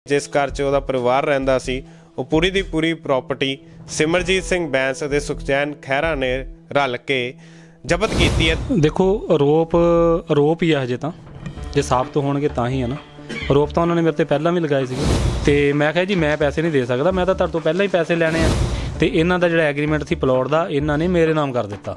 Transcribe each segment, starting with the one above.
जिस घर च ਉਹਦਾ ਪਰਿਵਾਰ ਰਹਿੰਦਾ ਸੀ ਉਹ ਪੂਰੀ ਦੀ ਪੂਰੀ ਪ੍ਰਾਪਰਟੀ ਸਿਮਰਜੀਤ ਸਿੰਘ ਬੈਂਸ ਅਤੇ ਸੁਖਚੈਨ ਖਹਿਰਾ ਨੇ ਰਲ ਕੇ ਜ਼ਬਤ ਕੀਤੀ ਹੈ। ਦੇਖੋ ਆਰੋਪ ਹੀ ਆ, ਹਜੇ ਤਾਂ ਜੇ ਸਾਬਤ ਹੋਣਗੇ ਤਾਂ ਹੀ ਹੈ ਨਾ। ਆਰੋਪ ਤਾਂ ਉਹਨਾਂ ਨੇ ਮੇਰੇ ਤੇ ਪਹਿਲਾਂ ਵੀ ਲਗਾਏ ਸੀਗੇ ਤੇ ਮੈਂ ਕਿਹਾ ਜੀ ਮੈਂ ਪੈਸੇ ਨਹੀਂ ਦੇ ਸਕਦਾ, ਮੈਂ ਤਾਂ ਤੁਹਾਡੇ ਤੋਂ ਪਹਿਲਾਂ ਹੀ ਪੈਸੇ ਲੈਣੇ ਆ। ਤੇ ਇਹਨਾਂ ਦਾ ਜਿਹੜਾ ਐਗਰੀਮੈਂਟ ਸੀ ਪਲਾਟ ਦਾ ਇਹਨਾਂ ਨੇ ਮੇਰੇ ਨਾਮ ਕਰ ਦਿੱਤਾ।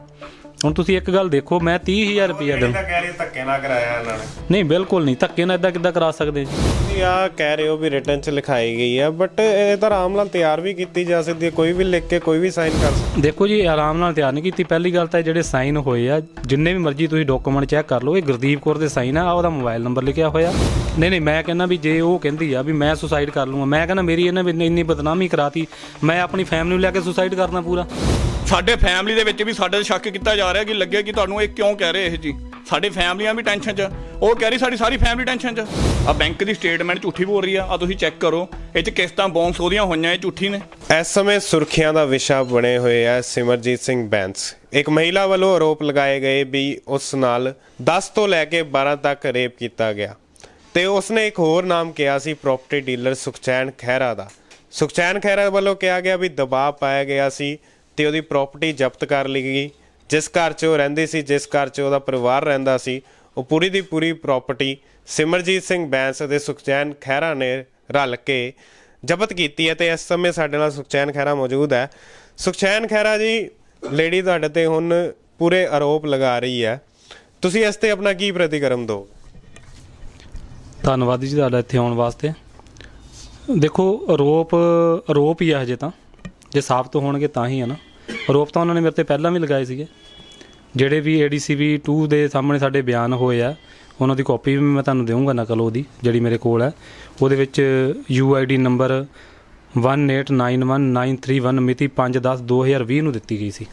ਹੁਣ ਤੁਸੀਂ ਇੱਕ ਗੱਲ ਦੇਖੋ, ਮੈਂ 30,000 ਰੁਪਇਆ ਦਿਨ ਧੱਕੇ ਨਾਲ ਕਰਾਇਆ ਇਹਨਾਂ ਨੇ। ਨਹੀਂ ਬਿਲਕੁਲ ਨਹੀਂ, ਧੱਕੇ ਨਾਲ ਇੱਦਾਂ ਕਿੱਦਾਂ ਕਰਾ ਸਕਦੇ ਜੀ। ਤੁਸੀਂ ਆਹ ਕਹਿ ਰਹੇ ਹੋ ਵੀ ਰਿਟਰਨ 'ਚ ਲਿਖਾਈ ਗਈ ਹੈ, ਬਟ ਇਹ ਤਾਂ ਆਰਾਮ ਨਾਲ ਤਿਆਰ ਵੀ ਕੀਤੀ ਜਾ ਸਕਦੀ ਹੈ, ਕੋਈ ਵੀ ਲਿਖ ਕੇ ਕੋਈ ਵੀ ਸਾਈਨ ਕਰ ਸਕਦਾ। ਦੇਖੋ ਜੀ ਆਰਾਮ ਨਾਲ ਤਿਆਰ ਨਹੀਂ ਕੀਤੀ। ਪਹਿਲੀ ਗੱਲ ਤਾਂ ਜਿਹੜੇ ਸਾਈਨ ਹੋਏ ਆ, ਜਿੰਨੇ ਵੀ ਮਰਜ਼ੀ ਤੁਸੀਂ ਡਾਕੂਮੈਂਟ ਚੈੱਕ ਕਰ ਲਓ, ਇਹ ਗੁਰਦੀਪ ਕੌਰ ਦੇ ਸਾਈਨ ਆ, ਉਹਦਾ ਮੋਬਾਈਲ ਨੰਬਰ ਲਿਖਿਆ ਹੋਇਆ। ਨਹੀਂ ਮੈਂ ਕਹਿੰਦਾ ਵੀ ਜੇ ਉਹ ਕਹਿੰਦੀ ਆ ਵੀ ਮੈਂ ਸੁਸਾਈਡ ਕਰ ਲੂੰਗਾ, ਮੈਂ ਕਹਿੰਦਾ ਮੇਰੀ ਇਹਨਾਂ ਇੰਨੀ ਬਦਨਾਮੀ ਕਰਾਤੀ, ਮੈਂ ਆਪਣੀ ਫੈਮਿਲੀ ਨੂੰ ਲੈ ਕੇ ਸੁਸਾਈਡ ਕਰਨਾ ਪੂਰਾ। ਸਾਡੇ ਫੈਮਿਲੀ ਦੇ ਵਿੱਚ ਵੀ ਸਾਡੇ ਤੇ ਸ਼ੱਕ ਕੀਤਾ ਜਾ ਰਿਹਾ ਕਿ ਲੱਗਿਆ ਕਿ ਤੁਹਾਨੂੰ ਇਹ ਕਿਉਂ ਕਹਿ ਰਹੇ ਇਹ ਜੀ। ਸਾਡੀ ਫੈਮਲੀਆਂ ਵੀ ਟੈਨਸ਼ਨ 'ਚ, ਉਹ ਕਹਿ ਰਹੀ ਸਾਡੀ ਸਾਰੀ ਫੈਮਲੀ ਟੈਨਸ਼ਨ 'ਚ। ਆ ਬੈਂਕ ਦੀ ਸਟੇਟਮੈਂਟ ਝੂਠੀ ਬੋਲ ਰਹੀ ਆ ਤੁਸੀਂ ਚੈੱਕ ਕਰੋ, ਇਹ 'ਚ ਕਿਸ਼ਤਾਂ ਬਾਉਂਸ ਉਹਦੀਆਂ ਹੋਈਆਂ, ਇਹ ਝੂਠੀ ਨੇ। ਇਸ ਸਮੇਂ ਸੁਰਖੀਆਂ ਦਾ ਵਿਸ਼ਾ ਬਣੇ ਹੋਏ ਆ ਸਿਮਰਜੀਤ ਸਿੰਘ ਬੈਂਸ। ਇੱਕ ਮਹਿਲਾ ਵੱਲੋਂ ਆਰੋਪ ਲਗਾਏ ਗਏ ਵੀ ਉਸ ਨਾਲ 10 ਤੋਂ ਲੈ ਕੇ 12 ਤੱਕ ਰੇਪ ਕੀਤਾ ਗਿਆ ਤੇ ਉਸਨੇ ਇੱਕ ਹੋਰ ਨਾਮ ਕਿਹਾ ਸੀ ਪ੍ਰਾਪਰਟੀ ਡੀਲਰ ਸੁਖਚੈਨ ਖਹਿਰਾ ਦਾ। ਸੁਖਚੈਨ ਖਹਿਰਾ ਵੱਲੋਂ ਕਿਹਾ ਗਿਆ ਵੀ ਦਬਾਅ ਪਾਇਆ ਗਿਆ ਸੀ ਤੇ ਉਹਦੀ ਪ੍ਰਾਪਰਟੀ ਜ਼ਬਤ ਕਰ ਲਈ ਗਈ। ਜਿਸ ਘਰ 'ਚ ਉਹ ਰਹਿੰਦੀ ਸੀ, ਜਿਸ ਘਰ 'ਚ ਉਹਦਾ ਪਰਿਵਾਰ ਰਹਿੰਦਾ ਸੀ, ਉਹ ਪੂਰੀ ਦੀ ਪੂਰੀ ਪ੍ਰਾਪਰਟੀ ਸਿਮਰਜੀਤ ਸਿੰਘ ਬੈਂਸ ਅਤੇ ਸੁਖਚੈਨ ਖਹਿਰਾ ਨੇ ਰਲ ਕੇ ਜ਼ਬਤ ਕੀਤੀ ਹੈ। ਤੇ ਇਸ ਸਮੇਂ ਸਾਡੇ ਨਾਲ ਸੁਖਚੈਨ ਖਹਿਰਾ ਮੌਜੂਦ ਹੈ। ਸੁਖਚੈਨ ਖਹਿਰਾ ਜੀ, ਲੇਡੀ ਤੁਹਾਡੇ ਤੇ ਹੁਣ ਪੂਰੇ ਆਰੋਪ ਲਗਾ ਰਹੀ ਹੈ, ਤੁਸੀਂ ਇਸ ਤੇ ਆਪਣਾ ਕੀ ਪ੍ਰਤੀਕਰਮ ਦਿਓ? ਧੰਨਵਾਦ ਜੀ ਤੁਹਾਡਾ ਇੱਥੇ ਆਉਣ ਵਾਸਤੇ। ਦੇਖੋ ਆਰੋਪ ਹੀ ਆ, ਹਜੇ ਤਾਂ ਜੇ ਸਾਬਤ ਹੋਣਗੇ ਤਾਂ ਹੀ ਹੈ ਨਾ। ਆਰੋਪ ਤਾਂ ਉਹਨਾਂ ਨੇ ਮੇਰੇ ਤੇ ਪਹਿਲਾਂ ਵੀ ਲਗਾਏ ਸੀਗੇ। ਜਿਹੜੇ ਵੀ ADCB 2 ਦੇ ਸਾਹਮਣੇ ਸਾਡੇ ਬਿਆਨ ਹੋਏ ਆ, ਉਹਨਾਂ ਦੀ ਕਾਪੀ ਵੀ ਮੈਂ ਤੁਹਾਨੂੰ ਦੇਵਾਂਗਾ, ਨਕਲ ਉਹਦੀ ਜਿਹੜੀ ਮੇਰੇ ਕੋਲ ਹੈ। ਉਹਦੇ ਵਿੱਚ UID ਨੰਬਰ 1891931 ਮਿਤੀ 5/10/2020 ਨੂੰ ਦਿੱਤੀ ਗਈ ਸੀ।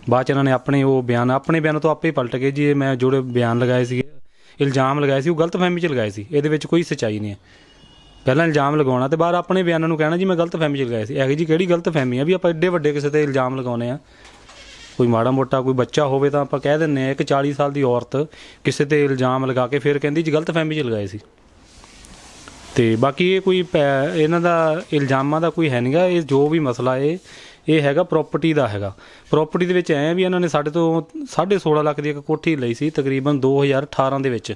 ਬਾਅਦ 'ਚ ਇਹਨਾਂ ਨੇ ਆਪਣੇ ਬਿਆਨ ਤੋਂ ਆਪੇ ਪਲਟ ਗਏ ਜੀ। ਮੈਂ ਜਿਹੜੇ ਬਿਆਨ ਲਗਾਏ ਸੀਗੇ, ਇਲਜ਼ਾਮ ਲਗਾਏ ਸੀ, ਉਹ ਗਲਤਫਹਿਮੀ 'ਚ ਲਗਾਏ ਸੀ। ਇਹਦੇ ਵਿੱਚ ਕੋਈ ਸੱਚਾਈ ਨਹੀਂ ਹੈ। ਪਹਿਲਾਂ ਇਲਜ਼ਾਮ ਲਗਾਉਣਾ ਤੇ ਬਾਅਦ ਆਪਣੇ ਬਿਆਨਾਂ ਨੂੰ ਕਹਿਣਾ ਜੀ ਮੈਂ ਗਲਤਫਹਿਮੀ 'ਚ ਲਗਾਇਆ ਸੀ। ਇਹੋ ਜੀ ਕਿਹੜੀ ਗਲਤਫਹਿਮੀ ਆ ਵੀ ਆਪਾਂ ਐਡੇ ਵੱਡੇ ਕਿਸੇ 'ਤੇ ਇਲਜ਼ਾਮ ਲਗਾਉਂਦੇ ਆ? ਕੋਈ ਮਾੜਾ ਮੋਟਾ ਕੋਈ ਬੱਚਾ ਹੋਵੇ ਤਾਂ ਆਪਾਂ ਕਹਿ ਦਿੰਦੇ ਹਾਂ। ਇੱਕ 40 ਸਾਲ ਦੀ ਔਰਤ ਕਿਸੇ 'ਤੇ ਇਲਜ਼ਾਮ ਲਗਾ ਕੇ ਫਿਰ ਕਹਿੰਦੀ ਜੀ ਗਲਤਫਹਿਮੀ 'ਚ ਲਗਾਏ ਸੀ। ਅਤੇ ਬਾਕੀ ਇਹ ਕੋਈ ਇਹਨਾਂ ਦਾ ਇਲਜ਼ਾਮਾਂ ਦਾ ਕੋਈ ਹੈ ਨਹੀਂ ਗਾ। ਇਹ ਜੋ ਵੀ ਮਸਲਾ ਇਹ ਹੈਗਾ ਪ੍ਰਾਪਰਟੀ ਦਾ ਹੈਗਾ। ਪ੍ਰਾਪਰਟੀ ਦੇ ਵਿੱਚ ਐਂ ਵੀ ਇਹਨਾਂ ਨੇ ਸਾਡੇ ਤੋਂ 16.5 ਲੱਖ ਦੀ ਇੱਕ ਕੋਠੀ ਲਈ ਸੀ ਤਕਰੀਬਨ 2018 ਦੇ ਵਿੱਚ।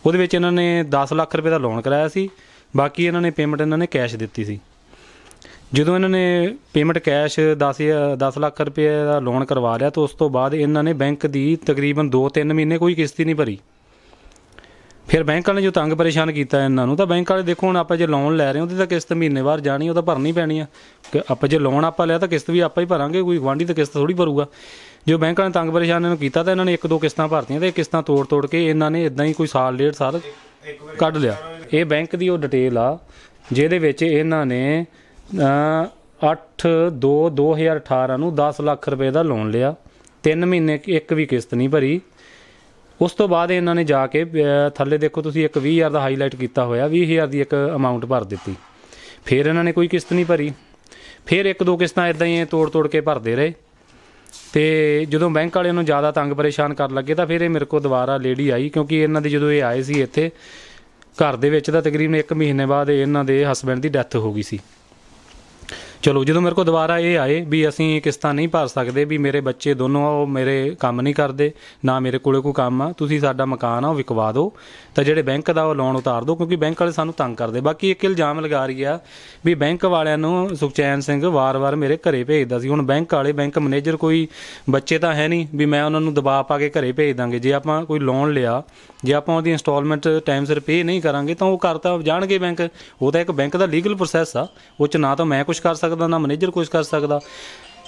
ਉਹਦੇ ਵਿੱਚ ਇਹਨਾਂ ਨੇ 10 ਲੱਖ ਰੁਪਏ ਦਾ ਲੋਨ ਕਰਾਇਆ ਸੀ। ਬਾਕੀ ਇਹਨਾਂ ਨੇ ਪੇਮੈਂਟ ਇਹਨਾਂ ਨੇ ਕੈਸ਼ ਦਿੱਤੀ ਸੀ। ਜਦੋਂ ਇਹਨਾਂ ਨੇ ਪੇਮੈਂਟ ਕੈਸ਼ 10 ਲੱਖ ਰੁਪਏ ਦਾ ਲੋਨ ਕਰਵਾ ਲਿਆ ਤਾਂ ਉਸ ਤੋਂ ਬਾਅਦ ਇਹਨਾਂ ਨੇ ਬੈਂਕ ਦੀ ਤਕਰੀਬਨ 2-3 ਮਹੀਨੇ ਕੋਈ ਕਿਸ਼ਤ ਹੀ ਨਹੀਂ ਭਰੀ। ਫਿਰ ਬੈਂਕ ਵਾਲੇ ਨੇ ਜੋ ਤੰਗ ਪਰੇਸ਼ਾਨ ਕੀਤਾ ਇਹਨਾਂ ਨੂੰ, ਤਾਂ ਬੈਂਕ ਵਾਲੇ ਦੇਖੋ ਹੁਣ ਆਪਾਂ ਜੇ ਲੋਨ ਲੈ ਰਹੇ ਹਾਂ ਉਹਦੀ ਤਾਂ ਕਿਸ਼ਤ ਮਹੀਨੇਵਾਰ ਜਾਣੀ, ਉਹ ਤਾਂ ਭਰਨੀ ਪੈਣੀ ਆ। ਆਪਾਂ ਜੇ ਲੋਨ ਆਪਾਂ ਲਿਆ ਤਾਂ ਕਿਸ਼ਤ ਵੀ ਆਪਾਂ ਹੀ ਭਰਾਂਗੇ, ਕੋਈ ਗੁਆਂਢੀ ਤਾਂ ਕਿਸ਼ਤ ਥੋੜ੍ਹੀ ਭਰੂਗਾ। ਜੋ ਬੈਂਕ ਵਾਲੇ ਨੇ ਤੰਗ ਪਰੇਸ਼ਾਨ ਇਹਨੂੰ ਕੀਤਾ ਤਾਂ ਇਹਨਾਂ ਨੇ 1-2 ਕਿਸ਼ਤਾਂ ਭਰਤੀਆਂ ਤੇ ਕਿਸ਼ਤਾਂ ਤੋੜ ਕੇ ਇਹਨਾਂ ਨੇ ਇੱਦਾਂ ਹੀ ਕੋਈ ਸਾਲ ਡੇਢ ਸਾਲ ਕੱਢ ਲਿਆ। ਇਹ ਬੈਂਕ ਦੀ ਉਹ ਡਿਟੇਲ ਆ ਜਿਹਦੇ ਵਿੱਚ ਇਹਨਾਂ ਨੇ 8/2/2018 ਨੂੰ 10 ਲੱਖ ਰੁਪਏ ਦਾ ਲੋਨ ਲਿਆ, 3 ਮਹੀਨੇ ਇੱਕ ਵੀ ਕਿਸ਼ਤ ਨਹੀਂ ਭਰੀ। ਉਸ ਤੋਂ ਬਾਅਦ ਇਹਨਾਂ ਨੇ ਜਾ ਕੇ ਥੱਲੇ ਦੇਖੋ ਤੁਸੀਂ ਇੱਕ 20,000 ਦਾ ਹਾਈਲਾਈਟ ਕੀਤਾ ਹੋਇਆ, 20,000 ਦੀ ਇੱਕ ਅਮਾਊਂਟ ਭਰ ਦਿੱਤੀ। ਫਿਰ ਇਹਨਾਂ ਨੇ ਕੋਈ ਕਿਸ਼ਤ ਨਹੀਂ ਭਰੀ। ਫਿਰ 1-2 ਕਿਸ਼ਤਾਂ ਇੱਦਾਂ ਹੀ ਤੋੜ ਕੇ ਭਰਦੇ ਰਹੇ। ਅਤੇ ਜਦੋਂ ਬੈਂਕ ਵਾਲਿਆਂ ਨੂੰ ਜ਼ਿਆਦਾ ਤੰਗ ਪਰੇਸ਼ਾਨ ਕਰਨ ਲੱਗੇ ਤਾਂ ਫਿਰ ਇਹ ਮੇਰੇ ਕੋਲ ਦੁਬਾਰਾ ਲੇਡੀ ਆਈ, ਕਿਉਂਕਿ ਇਹਨਾਂ ਦੀ ਜਦੋਂ ਇਹ ਆਏ ਸੀ ਇੱਥੇ ਘਰ ਦੇ ਵਿੱਚ ਤਾਂ ਤਕਰੀਬਨ 1 ਮਹੀਨੇ ਬਾਅਦ ਇਹਨਾਂ ਦੇ ਹਸਬੈਂਡ ਦੀ ਡੈਥ ਹੋ ਗਈ ਸੀ। ਚਲੋ ਜਦੋਂ ਮੇਰੇ ਕੋਲ ਦੁਬਾਰਾ ਇਹ ਆਏ ਵੀ ਅਸੀਂ ਕਿਸ਼ਤਾਂ ਨਹੀਂ ਭਰ ਸਕਦੇ, ਵੀ ਮੇਰੇ ਬੱਚੇ ਦੋਨੋਂ ਉਹ ਮੇਰੇ ਕੰਮ ਨਹੀਂ ਕਰਦੇ, ਨਾ ਮੇਰੇ ਕੋਲ ਕੋਈ ਕੰਮ ਆ, ਤੁਸੀਂ ਸਾਡਾ ਮਕਾਨ ਆ ਉਹ ਵਿਕਵਾ ਦਿਓ ਤਾਂ ਜਿਹੜੇ ਬੈਂਕ ਦਾ ਉਹ ਲੋਨ ਉਤਾਰ ਦਿਓ, ਕਿਉਂਕਿ ਬੈਂਕ ਵਾਲੇ ਸਾਨੂੰ ਤੰਗ ਕਰਦੇ। ਬਾਕੀ ਇੱਕ ਇਲਜ਼ਾਮ ਲਗਾ ਰਹੀ ਆ ਵੀ ਬੈਂਕ ਵਾਲਿਆਂ ਨੂੰ ਸੁਖਚੈਨ ਸਿੰਘ ਵਾਰ-ਵਾਰ ਮੇਰੇ ਘਰੇ ਭੇਜਦਾ ਸੀ। ਹੁਣ ਬੈਂਕ ਮੈਨੇਜਰ ਕੋਈ ਬੱਚੇ ਤਾਂ ਹੈ ਨਹੀਂ ਵੀ ਮੈਂ ਉਹਨਾਂ ਨੂੰ ਦਬਾਅ ਪਾ ਕੇ ਘਰੇ ਭੇਜ ਦਾਂਗੇ। ਜੇ ਆਪਾਂ ਕੋਈ ਲੋਨ ਲਿਆ, ਜੇ ਆਪਾਂ ਉਹਦੀ ਇੰਸਟਾਲਮੈਂਟ ਟਾਈਮ ਸਿਰ ਪੇ ਨਹੀਂ ਕਰਾਂਗੇ ਤਾਂ ਉਹ ਘਰ ਤਾਂ ਜਾਣਗੇ ਬੈਂਕ। ਉਹ ਤਾਂ ਇੱਕ ਬੈਂਕ ਦਾ ਲੀਗਲ ਪ੍ਰੋਸੈਸ ਆ, ਉਹ 'ਚ ਨਾ ਤਾਂ ਮੈਂ ਕੁਛ ਕਰ ਸਕਦਾ ਨਾ ਮੈਨੇਜਰ ਕੁਛ ਕਰ ਸਕਦਾ।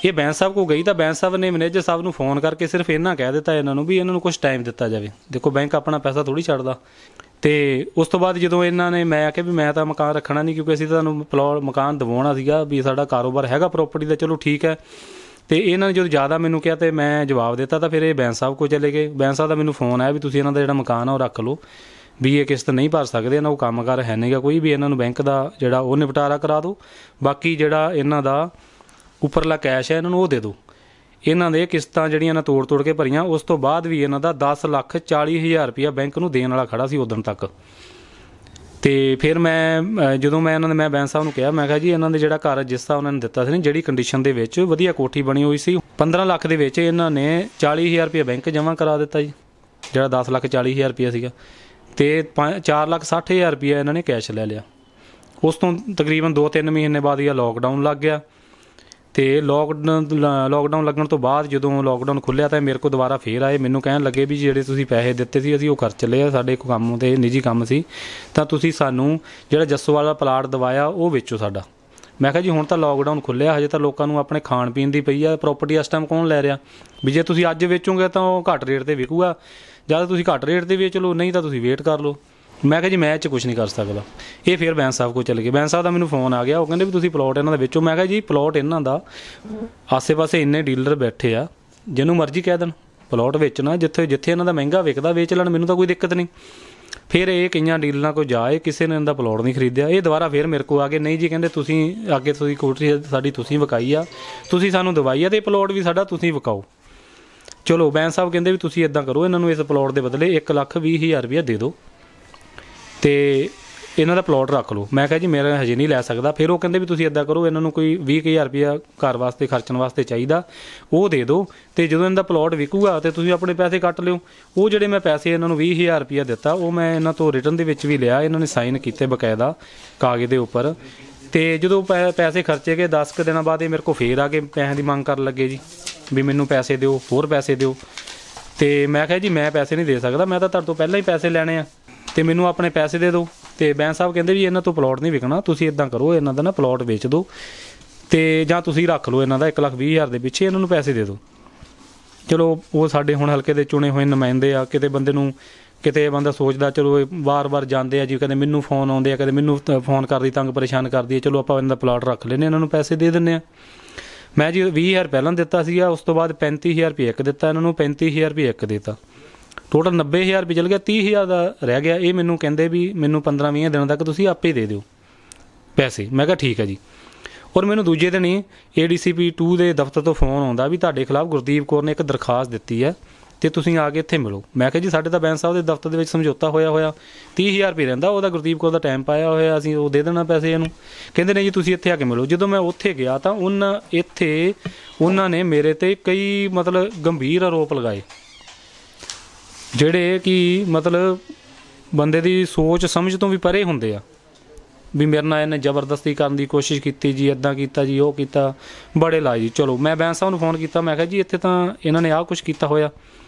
ਇਹ ਬੈਂਸ ਸਾਹਿਬ ਕੋਲ ਗਈ ਤਾਂ ਬੈਂਸ ਸਾਹਿਬ ਨੇ ਮੈਨੇਜਰ ਸਾਹਿਬ ਨੂੰ ਫੋਨ ਕਰਕੇ ਸਿਰਫ ਇੰਨਾ ਕਹਿ ਦਿੱਤਾ ਇਹਨਾਂ ਨੂੰ ਵੀ ਇਹਨਾਂ ਨੂੰ ਕੁਛ ਟਾਈਮ ਦਿੱਤਾ ਜਾਵੇ। ਦੇਖੋ ਬੈਂਕ ਆਪਣਾ ਪੈਸਾ ਥੋੜ੍ਹੀ ਛੱਡਦਾ। ਅਤੇ ਉਸ ਤੋਂ ਬਾਅਦ ਜਦੋਂ ਇਹਨਾਂ ਨੇ ਮੈਂ ਆਖਿਆ ਵੀ ਮੈਂ ਤਾਂ ਮਕਾਨ ਰੱਖਣਾ ਨਹੀਂ, ਕਿਉਂਕਿ ਅਸੀਂ ਤੁਹਾਨੂੰ ਮਕਾਨ ਦਿਵਾਉਣਾ ਸੀਗਾ, ਵੀ ਸਾਡਾ ਕਾਰੋਬਾਰ ਹੈਗਾ ਪ੍ਰਾਪਰਟੀ ਦਾ, ਚਲੋ ਠੀਕ ਹੈ। ਅਤੇ ਇਹਨਾਂ ਨੇ ਜਦੋਂ ਜ਼ਿਆਦਾ ਮੈਨੂੰ ਕਿਹਾ ਅਤੇ ਮੈਂ ਜਵਾਬ ਦਿੱਤਾ ਤਾਂ ਫਿਰ ਇਹ ਬੈਂਸ ਸਾਹਿਬ ਕੋਲ ਚਲੇ ਗਏ। ਬੈਂਸ ਸਾਹਿਬ ਦਾ ਮੈਨੂੰ ਫੋਨ ਆਇਆ ਵੀ ਤੁਸੀਂ ਇਹਨਾਂ ਦਾ ਜਿਹੜਾ ਮਕਾਨ ਆ ਉਹ ਰੱਖ ਲਓ, ਵੀ ਇਹ ਕਿਸ਼ਤ ਨਹੀਂ ਭਰ ਸਕਦੇ, ਇਹਨਾਂ ਕੋਲ ਕੰਮਕਾਰ ਹੈ ਨਹੀਂ ਗਾ ਕੋਈ, ਵੀ ਇਹਨਾਂ ਨੂੰ ਬੈਂਕ ਦਾ ਜਿਹੜਾ ਉਹ ਨਿਪਟਾਰਾ ਕਰਾ ਦਿਓ, ਬਾਕੀ ਜਿਹੜਾ ਇਹਨਾਂ ਦਾ ਉੱਪਰਲਾ ਕੈਸ਼ ਹੈ ਇਹਨਾਂ ਨੂੰ ਉਹ ਦੇ ਦਿਓ। ਇਹਨਾਂ ਦੇ ਕਿਸ਼ਤਾਂ ਜਿਹੜੀਆਂ ਇਹਨਾਂ ਤੋੜ ਕੇ ਭਰੀਆਂ। ਉਸ ਤੋਂ ਬਾਅਦ ਵੀ ਇਹਨਾਂ ਦਾ 10,40,000 ਰੁਪਇਆ ਬੈਂਕ ਨੂੰ ਦੇਣ ਵਾਲਾ ਖੜਾ ਸੀ ਉਦੋਂ ਤੱਕ। ਤੇ ਫਿਰ ਜਦੋਂ ਮੈਂ ਬੈਂਸ ਸਾਹਿਬ ਨੂੰ ਕਿਹਾ, ਮੈਂ ਕਿਹਾ ਜੀ ਇਹਨਾਂ ਦੇ ਜਿਹੜਾ ਘਰ ਜਿਸ ਤਰ੍ਹਾਂ ਉਹਨਾਂ ਨੇ ਦਿੱਤਾ ਸੀ ਨਾ, ਜਿਹੜੀ ਕੰਡੀਸ਼ਨ ਦੇ ਵਿੱਚ ਵਧੀਆ ਕੋਠੀ ਬਣੀ ਹੋਈ ਸੀ, 15 ਲੱਖ ਦੇ ਵਿੱਚ ਇਹਨਾਂ ਨੇ 40,000 ਰੁਪਏ ਬੈਂਕ ਜਮ੍ਹਾਂ ਕਰਾ ਦਿੱਤਾ ਜੀ, ਜਿਹੜਾ 10,40,000 ਰੁਪਏ ਸੀਗਾ, ਤੇ 4,60,000 ਰੁਪਏ ਇਹਨਾਂ ਨੇ ਕੈਸ਼ ਲੈ ਲਿਆ। ਉਸ ਤੋਂ ਤਕਰੀਬਨ 2-3 ਮਹੀਨੇ ਬਾਅਦ ਇਹ ਲੋਕਡਾਊਨ ਲੱਗ ਗਿਆ, ਤੇ ਲੋਕਡਾਊਨ ਲੱਗਣ ਤੋਂ ਬਾਅਦ ਜਦੋਂ ਲੋਕਡਾਊਨ ਖੁੱਲ੍ਹਿਆ ਤਾਂ ਮੇਰੇ ਕੋਲ ਦੁਬਾਰਾ ਫੇਰ ਆਏ, ਮੈਨੂੰ ਕਹਿਣ ਲੱਗੇ ਵੀ ਜਿਹੜੇ ਤੁਸੀਂ ਪੈਸੇ ਦਿੱਤੇ ਸੀ ਅਸੀਂ ਉਹ ਖਰਚ ਲਏ ਆ, ਸਾਡੇ ਕੋਈ ਕੰਮ ਤੇ ਨਿੱਜੀ ਕੰਮ ਸੀ, ਤਾਂ ਤੁਸੀਂ ਸਾਨੂੰ ਜਿਹੜਾ ਜੱਸੋਵਾਲ ਦਾ ਪਲਾਟ ਦਵਾਇਆ ਉਹ ਵੇਚੋ ਸਾਡਾ। ਮੈਂ ਕਿਹਾ ਜੀ ਹੁਣ ਤਾਂ ਲੋਕਡਾਊਨ ਖੁੱਲ੍ਹਿਆ, ਹਜੇ ਤਾਂ ਲੋਕਾਂ ਨੂੰ ਆਪਣੇ ਖਾਣ ਪੀਣ ਦੀ ਪਈ ਆ, ਪ੍ਰੋਪਰਟੀ ਇਸ ਟਾਈਮ ਕੌਣ ਲੈ ਰਿਹਾ, ਵੀ ਜੇ ਤੁਸੀਂ ਅੱਜ ਵੇਚੋਗੇ ਤਾਂ ਉਹ ਘੱਟ ਰੇਟ 'ਤੇ ਵਿਕੂਗਾ, ਜਾਂ ਤੁਸੀਂ ਘੱਟ ਰੇਟ 'ਤੇ ਵੇਚ ਲਓ, ਨਹੀਂ ਤਾਂ ਤੁਸੀਂ ਵੇਟ ਕਰ ਲਓ। ਮੈਂ ਕਿਹਾ ਜੀ ਮੈਂ ਇਹ 'ਚ ਕੁਛ ਨਹੀਂ ਕਰ ਸਕਦਾ। ਇਹ ਫਿਰ ਬੈਂਸ ਸਾਹਿਬ ਕੋਲ ਚਲੇ ਗਏ, ਬੈਂਸ ਸਾਹਿਬ ਦਾ ਮੈਨੂੰ ਫੋਨ ਆ ਗਿਆ, ਉਹ ਕਹਿੰਦੇ ਵੀ ਤੁਸੀਂ ਪਲਾਟ ਇਹਨਾਂ ਦਾ ਵੇਚੋ। ਮੈਂ ਕਿਹਾ ਜੀ ਪਲਾਟ ਇਹਨਾਂ ਦਾ, ਆਸੇ-ਪਾਸੇ ਇੰਨੇ ਡੀਲਰ ਬੈਠੇ ਆ, ਜਿਹਨੂੰ ਮਰਜ਼ੀ ਕਹਿ ਦੇਣ ਪਲਾਟ ਵੇਚਣਾ, ਜਿੱਥੇ ਇਹਨਾਂ ਦਾ ਮਹਿੰਗਾ ਵਿਕਦਾ ਵੇਚ ਲੈਣ, ਮੈਨੂੰ ਤਾਂ ਕੋਈ ਦਿੱਕਤ ਨਹੀਂ। ਫਿਰ ਇਹ ਕਈਆਂ ਡੀਲਰਾਂ ਕੋਲ ਜਾਏ, ਕਿਸੇ ਨੇ ਇਹਦਾ ਪਲਾਟ ਨਹੀਂ ਖਰੀਦਿਆ। ਇਹ ਦੁਬਾਰਾ ਫਿਰ ਮੇਰੇ ਕੋਲ ਆ ਗਏ, ਨਹੀਂ ਜੀ ਕਹਿੰਦੇ ਤੁਸੀਂ ਅੱਗੇ ਤੁਸੀਂ ਕੋਠੀ ਸਾਡੀ ਤੁਸੀਂ ਵਿਕਾਈ ਆ, ਤੁਸੀਂ ਸਾਨੂੰ ਦਵਾਈ ਆ, ਅਤੇ ਪਲਾਟ ਵੀ ਸਾਡਾ ਤੁਸੀਂ ਵਿਕਾਓ। ਚਲੋ ਬੈਂਸ ਸਾਹਿਬ ਕਹਿੰਦੇ ਵੀ ਤੁਸੀਂ ਇੱਦਾਂ ਕਰੋ, ਇਹਨਾਂ ਨੂੰ ਇਸ ਪਲਾਟ ਦੇ ਬਦਲੇ 1,20,000 ਰੁਪਇਆ ਦੇ ਦਿਓ ਅਤੇ ਇਹਨਾਂ ਦਾ ਪਲਾਟ ਰੱਖ ਲਓ। ਮੈਂ ਕਿਹਾ ਜੀ ਮੇਰਾ ਹਜੇ ਨਹੀਂ ਲੈ ਸਕਦਾ। ਫਿਰ ਉਹ ਕਹਿੰਦੇ ਵੀ ਤੁਸੀਂ ਇੱਦਾਂ ਕਰੋ, ਇਹਨਾਂ ਨੂੰ ਕੋਈ 20,000 ਰੁਪਇਆ ਘਰ ਵਾਸਤੇ ਖਰਚਣ ਵਾਸਤੇ ਚਾਹੀਦਾ, ਉਹ ਦੇ ਦਿਓ, ਅਤੇ ਜਦੋਂ ਇਹਨਾਂ ਦਾ ਪਲਾਟ ਵਿਕੂਗਾ ਤਾਂ ਤੁਸੀਂ ਆਪਣੇ ਪੈਸੇ ਕੱਟ ਲਿਓ। ਉਹ ਜਿਹੜੇ ਮੈਂ ਪੈਸੇ ਇਹਨਾਂ ਨੂੰ 20,000 ਰੁਪਇਆ ਦਿੱਤਾ, ਉਹ ਮੈਂ ਇਹਨਾਂ ਤੋਂ ਰਿਟਰਨ ਦੇ ਵਿੱਚ ਵੀ ਲਿਆ, ਇਹਨਾਂ ਨੇ ਸਾਈਨ ਕੀਤੇ ਬਕਾਇਦਾ ਕਾਗਜ਼ ਦੇ ਉੱਪਰ। ਅਤੇ ਜਦੋਂ ਪੈਸੇ ਖਰਚੇ ਗਏ 10 ਕੁ ਦਿਨਾਂ ਬਾਅਦ ਇਹ ਮੇਰੇ ਕੋਲ ਫੇਰ ਆ ਕੇ ਪੈਸਿਆਂ ਦੀ ਮੰਗ ਕਰਨ ਲੱਗੇ ਜੀ, ਵੀ ਮੈਨੂੰ ਪੈਸੇ ਦਿਓ, ਹੋਰ ਪੈਸੇ ਦਿਓ। ਅਤੇ ਮੈਂ ਕਿਹਾ ਜੀ ਮੈਂ ਪੈਸੇ ਨਹੀਂ ਦੇ ਸਕਦਾ, ਮੈਂ ਤਾਂ ਤੁਹਾਡੇ ਤੋਂ ਪਹਿਲਾਂ ਹੀ ਪੈਸੇ ਲੈਣੇ ਆ, ਅਤੇ ਮੈਨੂੰ ਆਪਣੇ ਪੈਸੇ ਦੇ ਦਿਓ। ਅਤੇ ਬੈਂਸ ਸਾਹਿਬ ਕਹਿੰਦੇ ਵੀ ਇਹਨਾਂ ਤੋਂ ਪਲਾਟ ਨਹੀਂ ਵਿਕਣਾ, ਤੁਸੀਂ ਇੱਦਾਂ ਕਰੋ, ਇਹਨਾਂ ਦਾ ਨਾ ਪਲਾਟ ਵੇਚ ਦਿਓ, ਅਤੇ ਜਾਂ ਤੁਸੀਂ ਰੱਖ ਲਓ ਇਹਨਾਂ ਦਾ 1,20,000 ਦੇ ਪਿੱਛੇ ਇਹਨਾਂ ਨੂੰ ਪੈਸੇ ਦੇ ਦਿਓ। ਚਲੋ ਉਹ ਸਾਡੇ ਹੁਣ ਹਲਕੇ ਦੇ ਚੁਣੇ ਹੋਏ ਨੁਮਾਇੰਦੇ ਆ, ਕਿਤੇ ਬੰਦਾ ਸੋਚਦਾ ਚਲੋ ਇਹ ਵਾਰ-ਵਾਰ ਜਾਂਦੇ ਆ ਜੀ, ਕਦੇ ਮੈਨੂੰ ਫੋਨ ਆਉਂਦੇ ਆ, ਕਦੇ ਮੈਨੂੰ ਫੋਨ ਕਰਦੀ, ਤੰਗ ਪਰੇਸ਼ਾਨ ਕਰਦੀ ਹੈ, ਚਲੋ ਆਪਾਂ ਇਹਨਾਂ ਦਾ ਪਲਾਟ ਰੱਖ ਲੈਂਦੇ, ਇਹਨਾਂ ਨੂੰ ਪੈਸੇ ਦੇ ਦਿੰਦੇ ਹਾਂ। ਮੈਂ ਜੀ 20,000 ਪਹਿਲਾਂ ਦਿੱਤਾ ਸੀਗਾ, ਉਸ ਤੋਂ ਬਾਅਦ 35,000 ਰੁਪਏ ਇੱਕ ਦਿੱਤਾ ਇਹਨਾਂ ਨੂੰ, 35,000 ਰੁਪਏ ਇੱਕ ਦਿੱਤਾ, ਟੋਟਲ 90,000 ਰੁਪਏ ਚਲ ਗਿਆ, 30,000 ਦਾ ਰਹਿ ਗਿਆ। ਇਹ ਮੈਨੂੰ ਕਹਿੰਦੇ ਵੀ ਮੈਨੂੰ 15-20 ਦਿਨਾਂ ਤੱਕ ਤੁਸੀਂ ਆਪੇ ਦੇ ਦਿਓ ਪੈਸੇ। ਮੈਂ ਕਿਹਾ ਠੀਕ ਹੈ ਜੀ। ਔਰ ਮੈਨੂੰ ਦੂਜੇ ਦਿਨ ਹੀ ADCP 2 ਦੇ ਦਫ਼ਤਰ ਤੋਂ ਫੋਨ ਆਉਂਦਾ ਵੀ ਤੁਹਾਡੇ ਖਿਲਾਫ ਗੁਰਦੀਪ ਕੌਰ ਨੇ ਇੱਕ ਦਰਖਾਸਤ ਦਿੱਤੀ ਹੈ ਅਤੇ ਤੁਸੀਂ ਆ ਕੇ ਇੱਥੇ ਮਿਲੋ। ਮੈਂ ਕਿਹਾ ਜੀ ਸਾਡੇ ਤਾਂ ਬੈਂਸ ਸਾਹਿਬ ਦੇ ਦਫ਼ਤਰ ਦੇ ਵਿੱਚ ਸਮਝੌਤਾ ਹੋਇਆ 30,000 ਰੁਪਏ ਰਹਿੰਦਾ, ਉਹਦਾ ਗੁਰਦੀਪ ਕੌਰ ਦਾ ਟਾਈਮ ਪਾਇਆ ਹੋਇਆ, ਅਸੀਂ ਉਹ ਦੇ ਦੇਣਾ ਪੈਸੇ ਇਹਨੂੰ। ਕਹਿੰਦੇ ਨੇ ਜੀ ਤੁਸੀਂ ਇੱਥੇ ਆ ਕੇ ਮਿਲੋ। ਜਦੋਂ ਮੈਂ ਉੱਥੇ ਗਿਆ ਤਾਂ ਉਹਨਾਂ ਨੇ ਮੇਰੇ 'ਤੇ ਕਈ ਗੰਭੀਰ ਆਰੋਪ ਲਗਾਏ, ਜਿਹੜੇ ਕਿ ਬੰਦੇ ਦੀ ਸੋਚ ਸਮਝ ਤੋਂ ਵੀ ਪਰੇ ਹੁੰਦੇ ਆ, ਵੀ ਮੇਰੇ ਨਾਲ ਇਹਨੇ ਜ਼ਬਰਦਸਤੀ ਕਰਨ ਦੀ ਕੋਸ਼ਿਸ਼ ਕੀਤੀ ਜੀ, ਇੱਦਾਂ ਕੀਤਾ ਜੀ, ਉਹ ਕੀਤਾ, ਬੜੇ ਲਾਏ ਜੀ। ਚਲੋ ਮੈਂ ਬੈਂਸ ਸਾਹਿਬ ਨੂੰ ਫੋਨ ਕੀਤਾ, ਮੈਂ ਕਿਹਾ ਜੀ ਇੱਥੇ ਤਾਂ ਇਹਨਾਂ ਨੇ ਆਹ ਕੁਛ ਕੀਤਾ ਹੋਇਆ।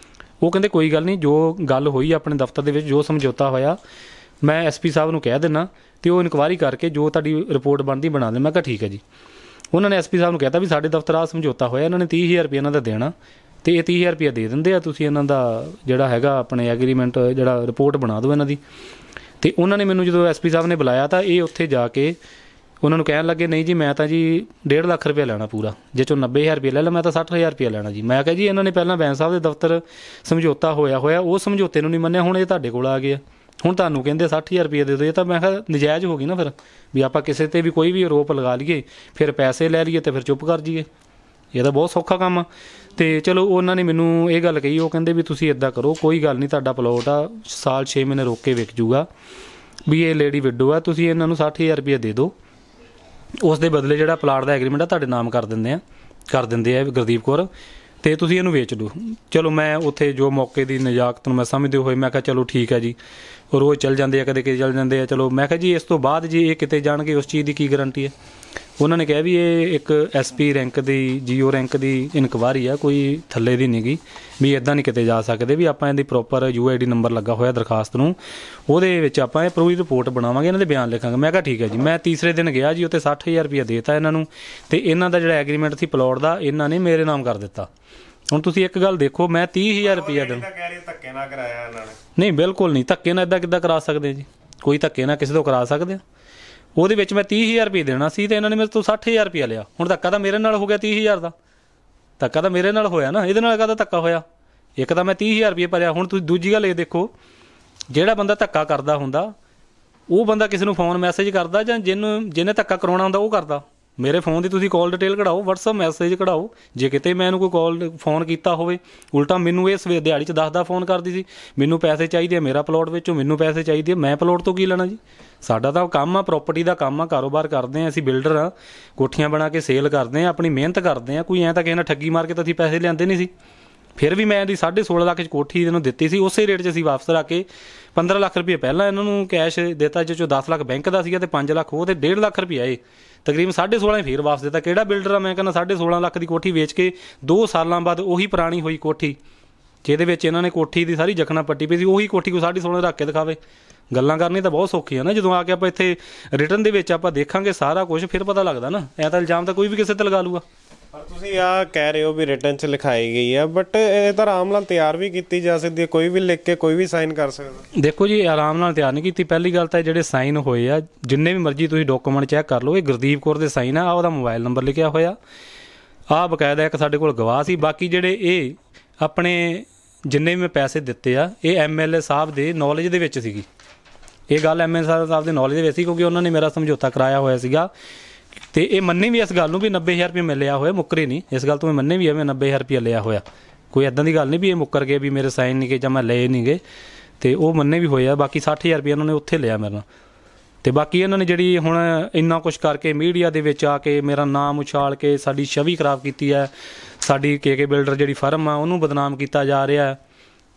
ਉਹ ਕਹਿੰਦੇ ਕੋਈ ਗੱਲ ਨਹੀਂ, ਜੋ ਗੱਲ ਹੋਈ ਆਪਣੇ ਦਫ਼ਤਰ ਦੇ ਵਿੱਚ, ਜੋ ਸਮਝੌਤਾ ਹੋਇਆ ਮੈਂ SP ਸਾਹਿਬ ਨੂੰ ਕਹਿ ਦਿੰਦਾ, ਅਤੇ ਉਹ ਇਨਕੁਆਇਰੀ ਕਰਕੇ ਜੋ ਤੁਹਾਡੀ ਰਿਪੋਰਟ ਬਣਦੀ ਬਣਾ ਦੇ। ਮੈਂ ਕਿਹਾ ਠੀਕ ਹੈ ਜੀ। ਉਹਨਾਂ ਨੇ SP ਸਾਹਿਬ ਨੂੰ ਕਹਿਤਾ ਵੀ ਸਾਡੇ ਦਫ਼ਤਰ ਆਹ ਸਮਝੌਤਾ ਹੋਇਆ, ਇਹਨਾਂ ਨੇ 30,000 ਰੁਪਏ ਇਹਨਾਂ ਦਾ ਦੇਣਾ, ਅਤੇ ਇਹ 30,000 ਰੁਪਇਆ ਦੇ ਦਿੰਦੇ ਆ, ਤੁਸੀਂ ਇਹਨਾਂ ਦਾ ਜਿਹੜਾ ਹੈਗਾ ਆਪਣੇ ਐਗਰੀਮੈਂਟ ਜਿਹੜਾ ਰਿਪੋਰਟ ਬਣਾ ਦਿਓ ਇਹਨਾਂ ਦੀ। ਅਤੇ ਉਹਨਾਂ ਨੇ ਮੈਨੂੰ ਜਦੋਂ SP ਸਾਹਿਬ ਨੇ ਬੁਲਾਇਆ ਤਾਂ ਇਹ ਉੱਥੇ ਜਾ ਕੇ ਉਹਨਾਂ ਨੂੰ ਕਹਿਣ ਲੱਗੇ ਨਹੀਂ ਜੀ ਮੈਂ ਤਾਂ ਜੀ 1.5 ਲੱਖ ਰੁਪਇਆ ਲੈਣਾ ਪੂਰਾ, ਜੇ 'ਚੋਂ 90,000 ਰੁਪਇਆ ਲੈ ਲਾ, ਮੈਂ ਤਾਂ 60,000 ਰੁਪਇਆ ਲੈਣਾ ਜੀ। ਮੈਂ ਕਿਹਾ ਜੀ ਇਹਨਾਂ ਨੇ ਪਹਿਲਾਂ ਬੈਂਸ ਸਾਹਿਬ ਦੇ ਦਫ਼ਤਰ ਸਮਝੌਤਾ ਹੋਇਆ ਉਹ ਸਮਝੌਤੇ ਨੂੰ ਨਹੀਂ ਮੰਨਿਆ, ਹੁਣ ਇਹ ਤੁਹਾਡੇ ਕੋਲ ਆ ਗਏ, ਹੁਣ ਤੁਹਾਨੂੰ ਕਹਿੰਦੇ 60,000 ਰੁਪਇਆ ਦੇ ਦਿਓ। ਇਹ ਤਾਂ ਮੈਂ ਕਿਹਾ ਨਜਾਇਜ਼ ਹੋ ਗਈ ਨਾ, ਫਿਰ ਵੀ ਆਪਾਂ ਕਿਸੇ 'ਤੇ ਵੀ ਕੋਈ ਵੀ ਆਰੋਪ ਲਗਾ ਲਈਏ, ਫਿਰ ਪੈਸੇ ਲੈ ਲਈਏ ਅਤੇ ਫਿਰ ਚੁੱਪ ਕਰ ਜਾਈਏ, ਇਹ ਤਾਂ ਬਹੁਤ ਸੌਖਾ ਕੰਮ ਆ। ਅਤੇ ਚਲੋ ਉਹਨਾਂ ਨੇ ਮੈਨੂੰ ਇਹ ਗੱਲ ਕਹੀ, ਉਹ ਕਹਿੰਦੇ ਵੀ ਤੁਸੀਂ ਇੱਦਾਂ ਕਰੋ, ਕੋਈ ਗੱਲ ਨਹੀਂ, ਤੁਹਾਡਾ ਪਲਾਟ ਆ ਸਾਲ 6 ਮਹੀਨੇ ਰੋਕ ਕੇ ਵਿਕ ਜੂਗਾ, ਵੀ ਇਹ ਲੇਡੀ ਵਿਡੋ ਆ, ਤੁਸੀਂ ਇਹਨਾਂ ਨੂੰ 60,000 ਰੁਪਇਆ ਦੇ ਦਿਓ, ਉਸ ਦੇ ਬਦਲੇ ਜਿਹੜਾ ਪਲਾਟ ਦਾ ਐਗਰੀਮੈਂਟ ਆ ਤੁਹਾਡੇ ਨਾਮ ਕਰ ਦਿੰਦੇ ਆ ਗੁਰਦੀਪ ਕੌਰ, ਅਤੇ ਤੁਸੀਂ ਇਹਨੂੰ ਵੇਚ ਦਿਓ। ਚਲੋ ਮੈਂ ਉੱਥੇ ਜੋ ਮੌਕੇ ਦੀ ਨਜ਼ਾਕਤ ਨੂੰ ਮੈਂ ਸਮਝਦੇ ਹੋਏ ਮੈਂ ਕਿਹਾ ਚਲੋ ਠੀਕ ਹੈ ਜੀ, ਰੋਜ਼ ਚੱਲ ਜਾਂਦੇ ਆ, ਕਦੇ ਕਿਤੇ ਚੱਲ ਜਾਂਦੇ ਆ। ਚਲੋ ਮੈਂ ਕਿਹਾ ਜੀ ਇਸ ਤੋਂ ਬਾਅਦ ਜੀ ਇਹ ਕਿਤੇ ਜਾਣਗੇ ਉਸ ਚੀਜ਼ ਦੀ ਕੀ ਗਰੰਟੀ ਹੈ। ਉਹਨਾਂ ਨੇ ਕਿਹਾ ਵੀ ਇਹ ਇੱਕ SP ਰੈਂਕ ਦੀ GO ਰੈਂਕ ਦੀ ਇਨਕੁਆਇਰੀ ਆ, ਕੋਈ ਥੱਲੇ ਦੀ ਨਹੀਂ ਗੀ, ਵੀ ਇੱਦਾਂ ਨਹੀਂ ਕਿਤੇ ਜਾ ਸਕਦੇ, ਵੀ ਆਪਾਂ ਇਹਦੀ ਪ੍ਰੋਪਰ UID ਨੰਬਰ ਲੱਗਾ ਹੋਇਆ ਦਰਖਾਸਤ ਨੂੰ, ਉਹਦੇ ਵਿੱਚ ਆਪਾਂ ਇਹ ਪੂਰੀ ਰਿਪੋਰਟ ਬਣਾਵਾਂਗੇ, ਇਹਨਾਂ ਦੇ ਬਿਆਨ ਲਿਖਾਂਗੇ। ਮੈਂ ਕਿਹਾ ਠੀਕ ਹੈ ਜੀ। ਮੈਂ ਤੀਸਰੇ ਦਿਨ ਗਿਆ ਜੀ, ਉੱਥੇ 60,000 ਰੁਪਇਆ ਦੇਤਾ ਇਹਨਾਂ ਨੂੰ, ਅਤੇ ਇਹਨਾਂ ਦਾ ਜਿਹੜਾ ਐਗਰੀਮੈਂਟ ਸੀ ਪਲਾਟ ਦਾ ਇਹਨਾਂ ਨੇ ਮੇਰੇ ਨਾਮ ਕਰ ਦਿੱਤਾ। ਹੁਣ ਤੁਸੀਂ ਇੱਕ ਗੱਲ ਦੇਖੋ, ਮੈਂ 30,000 ਰੁਪਇਆ ਧੱਕੇ ਨਾਲ ਕਰਾਇਆ ਇਹਨਾਂ ਨੇ? ਨਹੀਂ, ਬਿਲਕੁਲ ਨਹੀਂ, ਧੱਕੇ ਨਾਲ ਇੱਦਾਂ ਕਿੱਦਾਂ ਕਰਾ ਸਕਦੇ ਜੀ, ਕੋਈ ਧੱਕੇ ਨਾਲ ਕਿਸੇ ਤੋਂ ਕਰਾ ਸਕਦੇ ਆ। ਉਹਦੇ ਵਿੱਚ ਮੈਂ 30,000 ਰੁਪਏ ਦੇਣਾ ਸੀ, ਅਤੇ ਇਹਨਾਂ ਨੇ ਮੇਰੇ ਤੋਂ 60,000 ਰੁਪਇਆ ਲਿਆ। ਹੁਣ ਧੱਕਾ ਤਾਂ ਮੇਰੇ ਨਾਲ ਹੋ ਗਿਆ, 30,000 ਦਾ ਧੱਕਾ ਤਾਂ ਮੇਰੇ ਨਾਲ ਹੋਇਆ ਨਾ, ਇਹਦੇ ਨਾਲ ਕਾਹਦਾ ਧੱਕਾ ਹੋਇਆ? ਇੱਕ ਤਾਂ ਮੈਂ 30,000 ਰੁਪਏ ਭਰਿਆ। ਹੁਣ ਤੁਸੀਂ ਦੂਜੀ ਗੱਲ ਇਹ ਦੇਖੋ, ਜਿਹੜਾ ਬੰਦਾ ਧੱਕਾ ਕਰਦਾ ਹੁੰਦਾ ਉਹ ਬੰਦਾ ਕਿਸੇ ਨੂੰ ਫੋਨ ਮੈਸੇਜ ਕਰਦਾ, ਜਾਂ ਜਿਹਨੇ ਧੱਕਾ ਕਰਾਉਣਾ ਹੁੰਦਾ ਉਹ ਕਰਦਾ? ਮੇਰੇ ਫੋਨ ਦੀ ਤੁਸੀਂ ਕਾਲ ਡਿਟੇਲ ਕਢਾਓ, WhatsApp ਮੈਸੇਜ ਕਢਾਓ। ਜੇ ਕਿਤੇ ਮੈਂ ਇਹਨੂੰ ਕੋਈ ਕਾਲ ਫੋਨ ਕੀਤਾ ਹੋਵੇ, ਉਲਟਾ ਮੈਨੂੰ ਇਹ ਸਵੇਰ ਦਿਹਾੜੀ 'ਚ 10 ਫੋਨ ਕਰਦੀ ਸੀ, ਮੈਨੂੰ ਪੈਸੇ ਚਾਹੀਦੇ ਆ ਮੇਰਾ ਪਲਾਟ ਵਿੱਚੋਂ, ਮੈਨੂੰ ਪੈਸੇ ਚਾਹੀਦੇ ਆ, ਮੈਂ ਪਲਾਟ ਤੋਂ ਕੀ ਲੈਣਾ ਜੀ? ਸਾਡਾ ਤਾਂ ਕੰਮ ਆ, ਪ੍ਰਾਪਰਟੀ ਦਾ ਕੰਮ ਆ, ਕਾਰੋਬਾਰ ਕਰਦੇ ਹਾਂ ਅਸੀਂ, ਬਿਲਡਰ ਆ, ਕੋਠੀਆਂ ਬਣਾ ਕੇ ਸੇਲ ਕਰਦੇ ਹਾਂ, ਆਪਣੀ ਮਿਹਨਤ ਕਰਦੇ ਹਾਂ। ਕੋਈ ਐਂ ਤਾਂ ਕਿਸੇ ਨਾਲ ਠੱਗੀ ਮਾਰ ਕੇ ਤਾਂ ਅਸੀਂ ਪੈਸੇ ਲਿਆਂਦੇ ਨਹੀਂ ਸੀ। ਫਿਰ ਵੀ ਮੈਂ ਇਹਦੀ 16.5 ਲੱਖ 'ਚ ਕੋਠੀ ਇਹਨੂੰ ਦਿੱਤੀ ਸੀ, ਉਸੇ ਰੇਟ 'ਚ ਅਸੀਂ ਵਾਪਸ ਰੱਖ ਕੇ 15 ਲੱਖ ਰੁਪਏ ਪਹਿਲਾਂ ਇਹਨਾਂ ਨੂੰ ਕੈਸ਼ ਦਿੱਤਾ, ਜਿਸ 'ਚੋਂ 10 ਲੱਖ ਬੈਂਕ ਦਾ ਸੀਗਾ ਤੇ 5 ਲੱਖ ਉਹ, ਤੇ 1.5 ਲੱਖ ਰੁਪਏ ਇਹ ਤਕਰੀਬਨ 16.5 ਫਿਰ ਵਾਪਸ ਦਿੱਤਾ। ਕਿਹੜਾ ਬਿਲਡਰ ਆ, ਮੈਂ ਕਹਿੰਦਾ 16.5 ਲੱਖ ਦੀ ਕੋਠੀ ਵੇਚ ਕੇ 2 ਸਾਲਾਂ ਬਾਅਦ ਉਹੀ ਪੁਰਾਣੀ ਹੋਈ ਕੋਠੀ, ਜਿਹਦੇ ਵਿੱਚ ਇਹਨਾਂ ਨੇ ਕੋਠੀ ਦੀ ਸਾਰੀ ਜਖਣਾ ਪੱਟੀ ਪਈ ਸੀ, ਉਹੀ ਕੋਠੀ ਕੋਈ 16.5 ਰੱਖ ਕੇ ਦਿਖਾਵੇ। ਗੱਲਾਂ ਕਰਨੀ ਤਾਂ ਬਹੁਤ ਸੌਖੀ ਆ ਨਾ, ਜਦੋਂ ਆ ਕੇ ਆਪਾਂ ਇੱਥੇ ਰਿਟਰਨ ਦੇ ਵਿੱਚ ਆਪਾਂ ਦੇਖਾਂਗੇ ਸਾਰਾ ਕੁਝ, ਫਿਰ ਪਤਾ ਲੱਗਦਾ ਨਾ। ਐਂ ਤਾਂ ਇਲਜ਼ਾਮ ਤਾਂ ਕੋਈ ਵੀ ਕਿਸੇ ਤੇ ਲਗਾ ਲੂਗਾ। ਪਰ ਤੁਸੀਂ ਆ ਕਹਿ ਰਹੇ ਹੋ ਵੀ ਰਿਟਰਨ 'ਚ ਲਿਖਾਈ ਗਈ ਆ, ਬਟ ਇਹ ਤਾਂ ਆਰਾਮ ਨਾਲ ਤਿਆਰ ਵੀ ਕੀਤੀ ਜਾ ਸਕਦੀ ਹੈ, ਕੋਈ ਵੀ ਲਿਖ ਕੇ ਕੋਈ ਵੀ ਸਾਈਨ ਕਰ ਸਕਦਾ। ਦੇਖੋ ਜੀ, ਆਰਾਮ ਨਾਲ ਤਿਆਰ ਨਹੀਂ ਕੀਤੀ। ਪਹਿਲੀ ਗੱਲ ਤਾਂ ਜਿਹੜੇ ਸਾਈਨ ਹੋਏ ਆ, ਜਿੰਨੇ ਵੀ ਮਰਜ਼ੀ ਤੁਸੀਂ ਡਾਕੂਮੈਂਟ ਚੈੱਕ ਕਰ ਲਓ, ਇਹ ਗੁਰਦੀਪ ਕੌਰ ਦੇ ਸਾਈਨ ਆ, ਉਹਦਾ ਮੋਬਾਈਲ ਨੰਬਰ ਲਿਖਿਆ ਹੋਇਆ, ਆਹ ਬਕਾਇਦਾ ਇੱਕ ਸਾਡੇ ਕੋਲ ਗਵਾਹ ਸੀ। ਬਾਕੀ ਜਿਹੜੇ ਇਹ ਆਪਣੇ ਜਿੰਨੇ ਵੀ ਮੈਂ ਪੈਸੇ ਦਿੱਤੇ ਆ, ਇਹ MLA ਸਾਹਿਬ ਦੇ ਨੌਲੇਜ ਦੇ ਵਿੱਚ ਸੀਗੀ। ਇਹ ਗੱਲ MLA ਸਾਹਿਬ ਦੇ ਨੌਲੇਜ ਦੇ ਵਿੱਚ ਸੀ, ਕਿਉਂਕਿ ਉਹਨਾਂ ਨੇ ਮੇਰਾ ਸਮਝੌਤਾ ਕਰਾਇਆ ਹੋਇਆ ਸੀਗਾ। ਤੇ ਇਹ ਮੰਨੇ ਵੀ ਇਸ ਗੱਲ ਨੂੰ ਵੀ 90,000 ਰੁਪਏ ਮੈਂ ਲਿਆ ਹੋਇਆ, ਮੁੱਕਰੇ ਨਹੀਂ ਇਸ ਗੱਲ ਤੋਂ। ਮੈਂ ਮੰਨੇ ਵੀ ਆ, ਮੈਂ 90,000 ਰੁਪਏ ਲਿਆ ਹੋਇਆ, ਕੋਈ ਇੱਦਾਂ ਦੀ ਗੱਲ ਨਹੀਂ ਵੀ ਇਹ ਮੁੱਕਰ ਗਏ ਵੀ ਮੇਰੇ ਸਾਈਨ ਨਹੀਂ ਗਏ ਜਾਂ ਮੈਂ ਲਏ ਨਹੀਂ ਗਏ, ਤੇ ਉਹ ਮੰਨੇ ਵੀ ਹੋਏ ਆ। ਬਾਕੀ 60,000 ਰੁਪਏ ਉਹਨਾਂ ਨੇ ਉੱਥੇ ਲਿਆ ਮੇਰੇ ਨਾਲ। ਤੇ ਬਾਕੀ ਇਹਨਾਂ ਨੇ ਜਿਹੜੀ ਹੁਣ ਇੰਨਾ ਕੁਛ ਕਰਕੇ ਮੀਡੀਆ ਦੇ ਵਿੱਚ ਆ ਕੇ ਮੇਰਾ ਨਾਮ ਉਛਾਲ ਕੇ ਸਾਡੀ ਛਵੀ ਖਰਾਬ ਕੀਤੀ ਹੈ, ਸਾਡੀ KK ਬਿਲਡਰ ਜਿਹੜੀ ਫਰਮ ਆ ਉਹਨੂੰ ਬਦਨਾਮ ਕੀਤਾ ਜਾ ਰਿਹਾ।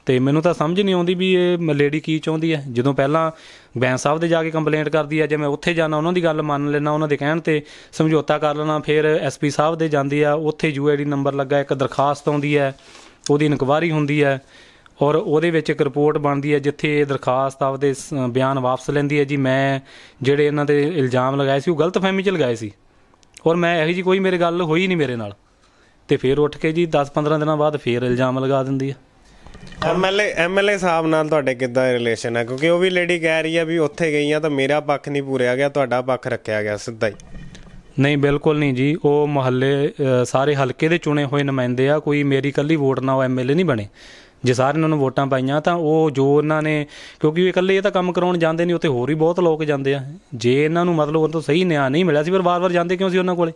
ਤੇ ਮੈਨੂੰ ਤਾਂ ਸਮਝ ਨਹੀਂ ਆਉਂਦੀ ਵੀ ਇਹ ਲੇਡੀ ਕੀ ਚਾਹੁੰਦੀ ਹੈ। ਜਦੋਂ ਪਹਿਲਾਂ ਬੈਂਸ ਸਾਹਿਬ ਦੇ ਜਾ ਕੇ ਕੰਪਲੇਂਟ ਕਰਦੀ ਹੈ, ਜੇ ਮੈਂ ਉੱਥੇ ਜਾਣਾ ਉਹਨਾਂ ਦੀ ਗੱਲ ਮੰਨ ਲੈਣਾ, ਉਹਨਾਂ ਦੇ ਕਹਿਣ ਤੇ ਸਮਝੌਤਾ ਕਰ ਲੈਣਾ, ਫਿਰ SP ਸਾਹਿਬ ਦੇ ਜਾਂਦੀ ਆ, ਉੱਥੇ UID ਨੰਬਰ ਲੱਗਾ, ਇੱਕ ਦਰਖਾਸਤ ਆਉਂਦੀ ਹੈ, ਉਹਦੀ ਇਨਕੁਆਇਰੀ ਹੁੰਦੀ ਹੈ, ਔਰ ਉਹਦੇ ਵਿੱਚ ਇੱਕ ਰਿਪੋਰਟ ਬਣਦੀ ਹੈ ਜਿੱਥੇ ਇਹ ਦਰਖਾਸਤ ਆਪਦੇ ਬਿਆਨ ਵਾਪਸ ਲੈਂਦੀ ਹੈ ਜੀ ਮੈਂ ਜਿਹੜੇ ਇਹਨਾਂ ਦੇ ਇਲਜ਼ਾਮ ਲਗਾਏ ਸੀ ਉਹ ਗਲਤਫਹਿਮੀ 'ਚ ਲਗਾਏ ਸੀ, ਔਰ ਮੈਂ ਇਹੋ ਜਿਹੀ ਕੋਈ ਮੇਰੇ ਗੱਲ ਹੋਈ ਨਹੀਂ ਮੇਰੇ ਨਾਲ। ਤੇ ਫਿਰ ਉੱਠ ਕੇ ਜੀ 10-15 ਦਿਨਾਂ ਬਾਅਦ ਫਿਰ ਇਲਜ਼ਾਮ ਲਗਾ ਦਿੰਦੀ ਹੈ। MLA ਸਾਹਿਬ ਨਾਲ ਤੁਹਾਡੇ ਕਿੱਦਾਂ ਰਿਲੇਸ਼ਨ ਹੈ? ਕਿਉਂਕਿ ਉਹ ਵੀ ਲੇਡੀ ਕਹਿ ਰਹੀ ਹੈ ਵੀ ਉੱਥੇ ਗਈਆਂ ਤਾਂ ਮੇਰਾ ਪੱਖ ਨਹੀਂ ਪੂਰਿਆ ਗਿਆ, ਤੁਹਾਡਾ ਪੱਖ ਰੱਖਿਆ ਗਿਆ ਸਿੱਧਾ ਹੀ। ਨਹੀਂ, ਬਿਲਕੁਲ ਨਹੀਂ ਜੀ। ਉਹ ਮੁਹੱਲੇ ਸਾਰੇ ਹਲਕੇ ਦੇ ਚੁਣੇ ਹੋਏ ਨੁਮਾਇੰਦੇ ਆ, ਕੋਈ ਮੇਰੀ ਇਕੱਲੀ ਵੋਟ ਨਾਲ ਉਹ MLA ਨਹੀਂ ਬਣੇ। ਜੇ ਸਾਰਿਆਂ ਨੂੰ ਵੋਟਾਂ ਪਾਈਆਂ ਤਾਂ ਉਹ ਜੋ ਉਹਨਾਂ ਨੇ, ਕਿਉਂਕਿ ਇਕੱਲੇ ਇਹ ਤਾਂ ਕੰਮ ਕਰਾਉਣ ਜਾਂਦੇ ਨਹੀਂ, ਉੱਥੇ ਹੋਰ ਵੀ ਬਹੁਤ ਲੋਕ ਜਾਂਦੇ ਆ। ਜੇ ਇਹਨਾਂ ਨੂੰ ਮਤਲਬ ਉਹ ਤੋਂ ਸਹੀ ਨਿਆਂ ਨਹੀਂ ਮਿਲਿਆ ਸੀ, ਫਿਰ ਵਾਰ-ਵਾਰ ਜਾਂਦੇ ਕਿਉਂ ਸੀ ਉਹਨਾਂ ਕੋਲੇ?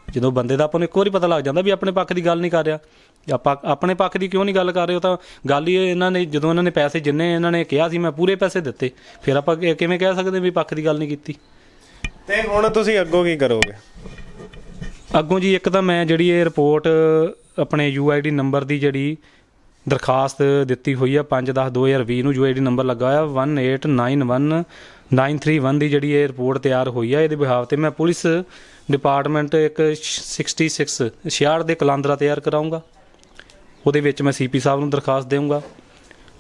ਜਦੋਂ ਬੰਦੇ ਦਾ ਆਪਾਂ ਨੂੰ ਇੱਕ ਵਾਰੀ ਪਤਾ ਲੱਗ ਜਾਂਦਾ ਵੀ ਆਪਣੇ ਪੱਖ ਦੀ ਗੱਲ ਨਹੀਂ ਕਰ ਰਿਹਾ, ਆਪਾਂ ਆਪਣੇ ਪੱਖ ਦੀ ਕਿਉਂ ਨਹੀਂ ਗੱਲ ਕਰ ਰਹੇ, ਉਹ ਤਾਂ ਗੱਲ ਹੀ ਇਹਨਾਂ ਨੇ, ਜਦੋਂ ਇਹਨਾਂ ਨੇ ਪੈਸੇ ਜਿੰਨੇ ਇਹਨਾਂ ਨੇ ਕਿਹਾ ਸੀ ਮੈਂ ਪੂਰੇ ਪੈਸੇ ਦਿੱਤੇ, ਫਿਰ ਆਪਾਂ ਕਿਵੇਂ ਕਹਿ ਸਕਦੇ ਵੀ ਪੱਖ ਦੀ ਗੱਲ ਨਹੀਂ ਕੀਤੀ? ਤੇ ਹੁਣ ਤੁਸੀਂ ਅੱਗੋਂ ਕੀ ਕਰੋਗੇ? ਅੱਗੋਂ ਜੀ ਇੱਕ ਤਾਂ ਮੈਂ ਜਿਹੜੀ ਇਹ ਰਿਪੋਰਟ ਆਪਣੇ UID ਨੰਬਰ ਦੀ ਜਿਹੜੀ ਦਰਖਾਸਤ ਦਿੱਤੀ ਹੋਈ ਆ 5/10/2020 ਨੂੰ UID ਨੰਬਰ ਲੱਗਾ ਹੋਇਆ 1891931 ਦੀ ਜਿਹੜੀ ਇਹ ਰਿਪੋਰਟ ਤਿਆਰ ਹੋਈ ਆ, ਇਹਦੇ ਬਿਹਾਵ ਤੇ ਮੈਂ ਪੁਲਿਸ ਡਿਪਾਰਟਮੈਂਟ ਇੱਕ 66 ਦੇ ਕਲਾਂਦਰਾ ਤਿਆਰ ਕਰਾਊਂਗਾ। ਉਹਦੇ ਵਿੱਚ ਮੈਂ CP ਸਾਹਿਬ ਨੂੰ ਦਰਖਾਸਤ ਦੇਵਾਂਗਾ,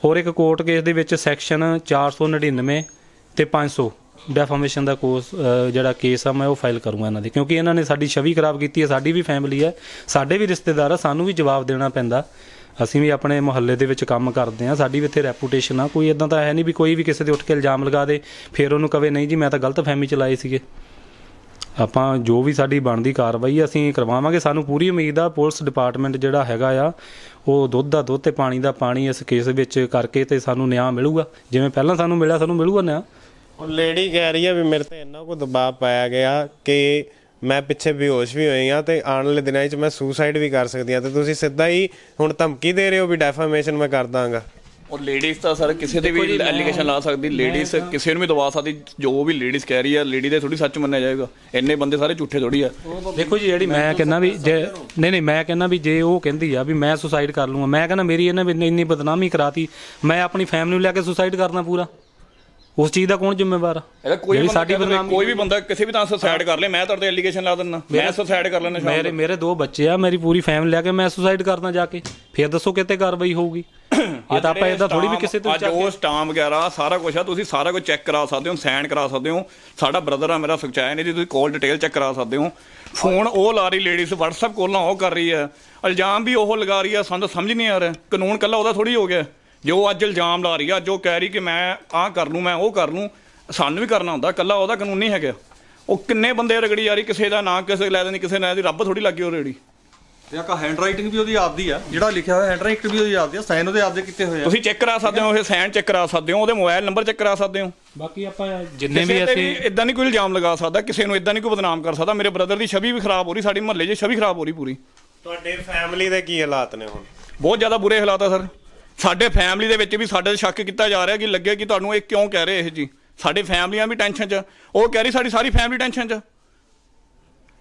ਔਰ ਇੱਕ ਕੋਰਟ ਕੇਸ ਦੇ ਵਿੱਚ ਸੈਕਸ਼ਨ 499 ਤੇ 500 ਡੈਫਾਮੇਸ਼ਨ ਦਾ ਜਿਹੜਾ ਕੇਸ ਆ ਮੈਂ ਉਹ ਫਾਈਲ ਕਰੂੰਗਾ ਇਹਨਾਂ ਦੇ, ਕਿਉਂਕਿ ਇਹਨਾਂ ਨੇ ਸਾਡੀ ਛਵੀ ਖਰਾਬ ਕੀਤੀ ਹੈ। ਸਾਡੀ ਵੀ ਫੈਮਿਲੀ ਹੈ, ਸਾਡੇ ਵੀ ਰਿਸ਼ਤੇਦਾਰ ਆ, ਸਾਨੂੰ ਵੀ ਜਵਾਬ ਦੇਣਾ ਪੈਂਦਾ। ਅਸੀਂ ਵੀ ਆਪਣੇ ਮੁਹੱਲੇ ਦੇ ਵਿੱਚ ਕੰਮ ਕਰਦੇ ਹਾਂ, ਸਾਡੀ ਵੀ ਇੱਥੇ ਰੈਪੂਟੇਸ਼ਨ ਆ। ਕੋਈ ਇੱਦਾਂ ਤਾਂ ਹੈ ਨਹੀਂ ਵੀ ਕੋਈ ਵੀ ਕਿਸੇ ਦੇ ਉੱਠ ਕੇ ਇਲਜ਼ਾਮ ਲਗਾ ਦੇ ਫਿਰ ਉਹਨੂੰ ਕਵੇ ਨਹੀਂ ਜੀ ਮੈਂ ਤਾਂ ਗਲਤ ਫਹਿਮੀ 'ਚ ਲਾਏ ਸੀਗੇ। ਆਪਾਂ ਜੋ ਵੀ ਸਾਡੀ ਬਣਦੀ ਕਾਰਵਾਈ ਅਸੀਂ ਕਰਵਾਵਾਂਗੇ। ਸਾਨੂੰ ਪੂਰੀ ਉਮੀਦ ਆ ਪੁਲਿਸ ਡਿਪਾਰਟਮੈਂਟ ਜਿਹੜਾ ਹੈਗਾ ਆ ਉਹ ਦੁੱਧ ਦਾ ਦੁੱਧ ਤੇ ਪਾਣੀ ਦਾ ਪਾਣੀ ਇਸ ਕੇਸ ਵਿੱਚ ਕਰਕੇ ਤੇ ਸਾਨੂੰ ਨਿਆਂ ਮਿਲੂਗਾ, ਜਿਵੇਂ ਪਹਿਲਾਂ ਸਾਨੂੰ ਮਿਲਿਆ ਸਾਨੂੰ ਮਿਲੂਗਾ ਨਿਆਂ। ਉਹ ਲੇਡੀ ਕਹਿ ਰਹੀ ਹੈ ਵੀ ਮੇਰੇ ਤੇ ਇੰਨਾ ਕੁ ਦਬਾਅ ਪਾਇਆ ਗਿਆ ਕਿ ਮੈਂ ਪਿੱਛੇ ਬੇਹੋਸ਼ ਵੀ ਹੋਈ ਹਾਂ ਤੇ ਆਉਣ ਵਾਲੇ ਦਿਨਾਂ 'ਚ ਮੈਂ ਸੁਸਾਈਡ ਵੀ ਕਰ ਸਕਦੀ ਹਾਂ, ਤੇ ਤੁਸੀਂ ਸਿੱਧਾ ਹੀ ਹੁਣ ਧਮਕੀ ਦੇ ਰਹੇ ਹੋ ਵੀ ਡੈਫਾਮੇਸ਼ਨ ਮੈਂ ਕਰ ਦਾਂਗਾ। ਉਹ ਲੇਡੀਜ਼ ਤਾਂ ਸਰ ਕਿਸੇ ਤੇ ਵੀ ਐਲੀਗੇਸ਼ਨ ਲਾ ਸਕਦੀ, ਲੇਡੀਜ਼ ਕਿਸੇ ਨੂੰ ਵੀ ਦਵਾ ਸਕਦੀ। ਜੋ ਵੀ ਲੇਡੀਜ਼ ਕਹਿ ਰਹੀ ਆ ਲੇਡੀ ਦੇ ਥੋੜੀ ਸੱਚ ਮੰਨਿਆ ਜਾਏਗਾ, ਇੰਨੇ ਬੰਦੇ ਸਾਰੇ ਝੂਠੇ ਥੋੜੀ ਆ। ਦੇਖੋ ਜੀ, ਜਿਹੜੀ ਮੈਂ ਕਹਿੰਦਾ ਵੀ ਜੇ ਨਹੀਂ ਮੈਂ ਕਹਿੰਦਾ ਵੀ ਜੇ ਉਹ ਕਹਿੰਦੀ ਆ ਵੀ ਮੈਂ ਸੁਸਾਈਡ ਕਰ ਲੂੰਗਾ, ਮੈਂ ਕਹਿੰਦਾ ਮੇਰੀ ਇਹਨਾਂ ਇੰਨੀ ਬਦਨਾਮੀ ਕਰਾਤੀ, ਮੈਂ ਆਪਣੀ ਫੈਮਿਲੀ ਨੂੰ ਲੈ ਕੇ ਸੁਸਾਈਡ ਕਰਨਾ ਪੂਰਾ, ਉਸ ਚੀਜ਼ ਦਾ ਕੌਣ ਜ਼ਿੰਮੇਵਾਰ ਆ? ਕੋਈ ਵੀ ਬੰਦਾ ਕਿਸੇ ਵੀ ਤਾਂ ਸੁਸਾਈਡ ਕਰ ਲੇ, ਮੈਂ ਤੁਹਾਡੇ ਤੇ ਐਲੀਗੇਸ਼ਨ ਲਾ ਦਿੰਦਾ, ਮੈਂ ਸੁਸਾਈਡ ਕਰ ਲੈਣਾ। ਮੇਰੇ 2 ਬੱਚੇ ਆ, ਮੇਰੀ ਪੂਰੀ ਫੈਮਿਲੀ ਲੈ ਕੇ ਮੈਂ ਸੁਸਾਈਡ ਕਰਨਾ ਜਾ ਕੇ, ਫਿਰ ਦੱਸੋ ਕਿਤੇ ਕਾਰਵਾਈ ਹੋਊਗੀ? ਇਹ ਤਾਂ ਆਪਾਂ ਇਦਾਂ ਥੋੜੀ ਵੀ ਕਿਸੇ ਤੇ ਜੋ ਸਟਾਮ ਵਗੈਰਾ ਸਾਰਾ ਕੁਝ ਆ, ਤੁਸੀਂ ਸਾਰਾ ਕੁਝ ਚੈੱਕ ਕਰਾ ਸਕਦੇ ਹੋ, ਸਾਈਨ ਕਰਾ ਸਕਦੇ ਹੋ। ਸਾਡਾ ਬ੍ਰਦਰ ਆ, ਮੇਰਾ ਸੁਖਚੈਨ ਨੇ ਜੀ, ਤੁਸੀਂ ਕਾਲ ਡਿਟੇਲ ਚੈੱਕ ਕਰਾ ਸਕਦੇ ਹੋ। ਫੋਨ ਉਹ ਲਾ ਰਹੀ ਲੇਡੀਜ਼, WhatsApp ਕਾਲਾਂ ਉਹ ਕਰ ਰਹੀ ਹੈ, ਇਲਜ਼ਾਮ ਵੀ ਉਹ ਲਗਾ ਰਹੀ ਆ। ਸਾਨੂੰ ਸਮਝ ਨਹੀਂ ਆ ਰਿਹਾ ਕਾਨੂੰਨ ਕੱਲਾ ਉਹਦਾ ਥੋੜੀ ਹੋ ਗਿਆ। ਜੋ ਅੱਜ ਇਲਜ਼ਾਮ ਲਾ ਰਹੀ ਆ, ਜੋ ਕਹਿ ਰਹੀ ਕਿ ਮੈਂ ਆਹ ਕਰ ਲੂੰ, ਮੈਂ ਉਹ ਕਰ ਲੂੰ, ਸਾਨੂੰ ਵੀ ਕਰਨਾ ਹੁੰਦਾ, ਕੱਲਾ ਉਹਦਾ ਕਾਨੂੰਨ ਨਹੀਂ ਹੈਗਾ। ਉਹ ਕਿੰਨੇ ਬੰਦੇ ਰਗੜੀ ਜਾ ਰਹੀ, ਕਿਸੇ ਦਾ ਨਾਂ ਕਿਸੇ ਲੈ ਦਿੰਦੀ, ਕਿਸੇ ਨਾਲ ਰੱਬ ਥੋੜੀ ਲੱਗੀ ਉਹ ਰੇੜੀ। ਤੇ ਆਹ ਹੈਂਡ ਰਾਈਟਿੰਗ ਵੀ ਉਹਦੀ ਆਪਦੀ ਆ, ਜਿਹੜਾ ਲਿਖਿਆ ਹੋਇਆ ਹੈਂਡ ਰਾਈਟਿੰਗ ਵੀ ਉਹਦੀ ਆਪਦੀ ਆ, ਸਾਈਨ ਉਹਦੇ ਆਪਦੇ ਕੀਤੇ ਹੋਏ ਆ। ਤੁਸੀਂ ਚੈੱਕ ਕਰਾ ਸਕਦੇ ਹੋ, ਇਹ ਸਾਈਨ ਚੈੱਕ ਕਰਾ ਸਕਦੇ ਹੋ, ਉਹਦੇ ਮੋਬਾਈਲ ਨੰਬਰ ਚੈੱਕ ਕਰਾ ਸਕਦੇ ਹੋ। ਬਾਕੀ ਆਪਾਂ ਜਿੰਨੇ ਵੀ ਅਸੀਂ ਇਦਾਂ ਨਹੀਂ ਕੋਈ ਇਲਜ਼ਾਮ ਲਗਾ ਸਕਦਾ, ਕਿਸੇ ਨੂੰ ਇਦਾਂ ਨਹੀਂ ਕੋਈ ਬਦਨਾਮ ਕਰ ਸਕਦਾ। ਮੇਰੇ ਬ੍ਰਦਰ ਦੀ ਛਵੀ ਵੀ ਖਰਾਬ ਹੋ ਰਹੀ, ਸਾਡੇ ਮੁਹੱਲੇ 'ਚ ਛਵੀ ਖਰਾਬ ਹੋ ਰਹੀ ਪੂਰੀ। ਤੁਹਾਡੇ ਫੈਮਿਲੀ ਦੇ ਕੀ ਹਾਲਾਤ ਨੇ ਹੁਣ? ਬਹੁਤ ਜ਼ਿਆਦਾ ਬੁਰੇ ਹਾਲਾਤ ਆ ਸਰ। ਸਾਡੇ ਫੈਮਿਲੀ ਦੇ ਵਿੱਚ ਵੀ ਸਾਡੇ ਸ਼ੱਕ ਕੀਤਾ ਜਾ ਰਿਹਾ ਕਿ ਲੱਗੇ ਕਿ ਤੁਹਾਨੂੰ ਇਹ ਕਿਉਂ ਕਹਿ ਰਹੇ ਇਹ ਜੀ। ਸਾਡੀ ਫੈਮਲੀਆਂ ਵੀ ਟੈਨਸ਼ਨ 'ਚ, ਉਹ ਕਹਿ ਰਹੀ ਸਾਡੀ ਸਾਰੀ ਫੈਮਿਲੀ ਟੈਨਸ਼ਨ 'ਚ।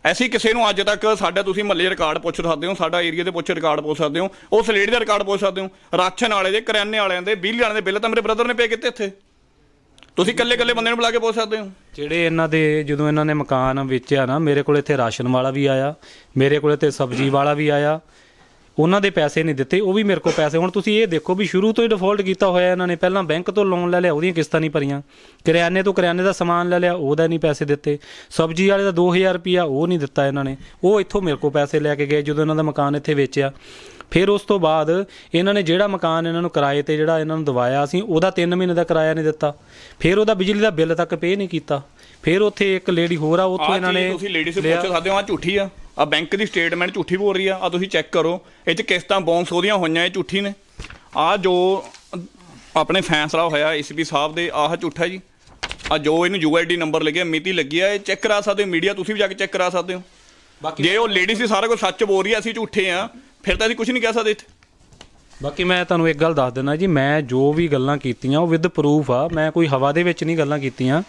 ਐਸੀ ਕਿਸੇ ਨੂੰ ਅੱਜ ਤੱਕ ਸਾਡਾ ਤੁਸੀਂ ਮਹੱਲੇ ਰਿਕਾਰਡ ਪੁੱਛ ਸਕਦੇ ਹੋ, ਸਾਡਾ ਏਰੀਆ ਦੇ ਪੁੱਛ ਰਿਕਾਰਡ ਪੁੱਛ ਸਕਦੇ ਹੋ, ਉਸ ਲੇਡੀ ਦਾ ਰਿਕਾਰਡ ਪੁੱਛ ਸਕਦੇ ਹੋ, ਰਾਸ਼ਨ ਵਾਲੇ ਦੇ, ਕਰਿਆਨੇ ਵਾਲਿਆਂ ਦੇ, ਬਿਜਲੀ ਵਾਲਿਆਂ ਦੇ ਬਿੱਲ ਤਾਂ ਮੇਰੇ ਬ੍ਰਦਰ ਨੇ ਪੇ ਕੀਤੇ ਇੱਥੇ। ਤੁਸੀਂ ਇਕੱਲੇ ਬੰਦੇ ਨੂੰ ਬੁਲਾ ਕੇ ਪੁੱਛ ਸਕਦੇ ਹੋ। ਜਿਹੜੇ ਇਹਨਾਂ ਦੇ ਜਦੋਂ ਇਹਨਾਂ ਨੇ ਮਕਾਨ ਵੇਚਿਆ ਨਾ, ਮੇਰੇ ਕੋਲ ਇੱਥੇ ਰਾਸ਼ਨ ਵਾਲਾ ਵੀ ਆਇਆ, ਮੇਰੇ ਕੋਲ ਇੱਥੇ ਸਬਜ਼ੀ ਵਾਲਾ ਵੀ ਆਇਆ, ਉਹਨਾਂ ਦੇ ਪੈਸੇ ਨਹੀਂ ਦਿੱਤੇ, ਉਹ ਵੀ ਮੇਰੇ ਕੋਲ ਪੈਸੇ। ਹੁਣ ਤੁਸੀਂ ਇਹ ਦੇਖੋ ਵੀ ਸ਼ੁਰੂ ਤੋਂ ਹੀ ਡਿਫਾਲਟ ਕੀਤਾ ਹੋਇਆ ਇਹਨਾਂ ਨੇ। ਪਹਿਲਾਂ ਬੈਂਕ ਤੋਂ ਲੋਨ ਲੈ ਲਿਆ, ਉਹਦੀਆਂ ਕਿਸ਼ਤਾਂ ਨਹੀਂ ਭਰੀਆਂ। ਕਰਿਆਨੇ ਤੋਂ ਕਰਿਆਨੇ ਦਾ ਸਮਾਨ ਲੈ ਲਿਆ, ਉਹਦਾ ਨਹੀਂ ਪੈਸੇ ਦਿੱਤੇ। ਸਬਜ਼ੀ ਵਾਲੇ ਦਾ 2000 ਰੁਪਿਆ ਉਹ ਨਹੀਂ ਦਿੱਤਾ ਇਹਨਾਂ ਨੇ, ਉਹ ਇੱਥੋਂ ਮੇਰੇ ਕੋਲ ਪੈਸੇ ਲੈ ਕੇ ਗਏ ਜਦੋਂ ਇਹਨਾਂ ਦਾ ਮਕਾਨ ਇੱਥੇ ਵੇਚਿਆ। ਫਿਰ ਉਸ ਤੋਂ ਬਾਅਦ ਇਹਨਾਂ ਨੇ ਜਿਹੜਾ ਮਕਾਨ ਇਹਨਾਂ ਨੂੰ ਕਿਰਾਏ ਤੇ ਜਿਹੜਾ ਇਹਨਾਂ ਨੂੰ ਦਵਾਇਆ ਸੀ, ਉਹਦਾ 3 ਮਹੀਨੇ ਦਾ ਕਿਰਾਇਆ ਨਹੀਂ ਦਿੱਤਾ। ਫਿਰ ਉਹਦਾ ਬਿਜਲੀ ਦਾ ਬਿੱਲ ਤੱਕ ਪੇ ਨਹੀਂ ਕੀਤਾ। ਫਿਰ ਉੱਥੇ ਇੱਕ ਲੇਡੀ ਹੋਰ ਆ, ਉੱਥੋਂ ਇਹਨਾਂ ਨੇ ਤੁਸੀਂ ਲੇਡੀਜ਼ ਪੁੱਛ ਸਕਦੇ ਹੋ, ਆ ਝੂਠੀ ਆ, ਆ ਬੈਂਕ ਦੀ ਸਟੇਟਮੈਂਟ ਝੂਠੀ ਬੋਲ ਰਹੀ ਆ ਤੁਸੀਂ ਚੈੱਕ ਕਰੋ, ਇਹ 'ਚ ਕਿਸ਼ਤਾਂ ਬਾਉਂਸ ਉਹਦੀਆਂ ਹੋਈਆਂ, ਇਹ ਝੂਠੀ ਨੇ। ਆ ਜੋ ਆਪਣੇ ਫੈਸਲਾ ਹੋਇਆ ACP ਸਾਹਿਬ ਦੇ, ਆਹ ਝੂਠਾ ਜੀ। ਆ ਜੋ ਇਹਨੂੰ UID ਨੰਬਰ ਲੱਗਿਆ, ਮਿਤੀ ਲੱਗੀ ਆ, ਇਹ ਚੈੱਕ ਕਰਾ ਸਕਦੇ ਹੋ। ਮੀਡੀਆ ਤੁਸੀਂ ਵੀ ਜਾ ਕੇ ਚੈੱਕ ਕਰਾ ਸਕਦੇ ਹੋ। ਜੇ ਉਹ ਲੇਡੀ ਸੀ ਸਾਰਾ ਕੁਝ ਸੱਚ ਬੋਲ ਰਹੀ ਆ, ਅਸੀਂ ਝੂਠੇ ਆ, ਫਿਰ ਤਾਂ ਅਸੀਂ ਕੁਝ ਨਹੀਂ ਕਹਿ ਸਕਦੇ ਇੱਥੇ। ਬਾਕੀ ਮੈਂ ਤੁਹਾਨੂੰ ਇੱਕ ਗੱਲ ਦੱਸ ਦਿੰਦਾ ਜੀ, ਮੈਂ ਜੋ ਵੀ ਗੱਲਾਂ ਕੀਤੀਆਂ ਉਹ ਵਿਦ ਪ੍ਰੂਫ ਆ। ਮੈਂ ਕੋਈ ਹਵਾ ਦੇ ਵਿੱਚ ਨਹੀਂ ਗੱਲਾਂ ਕੀਤੀਆਂ।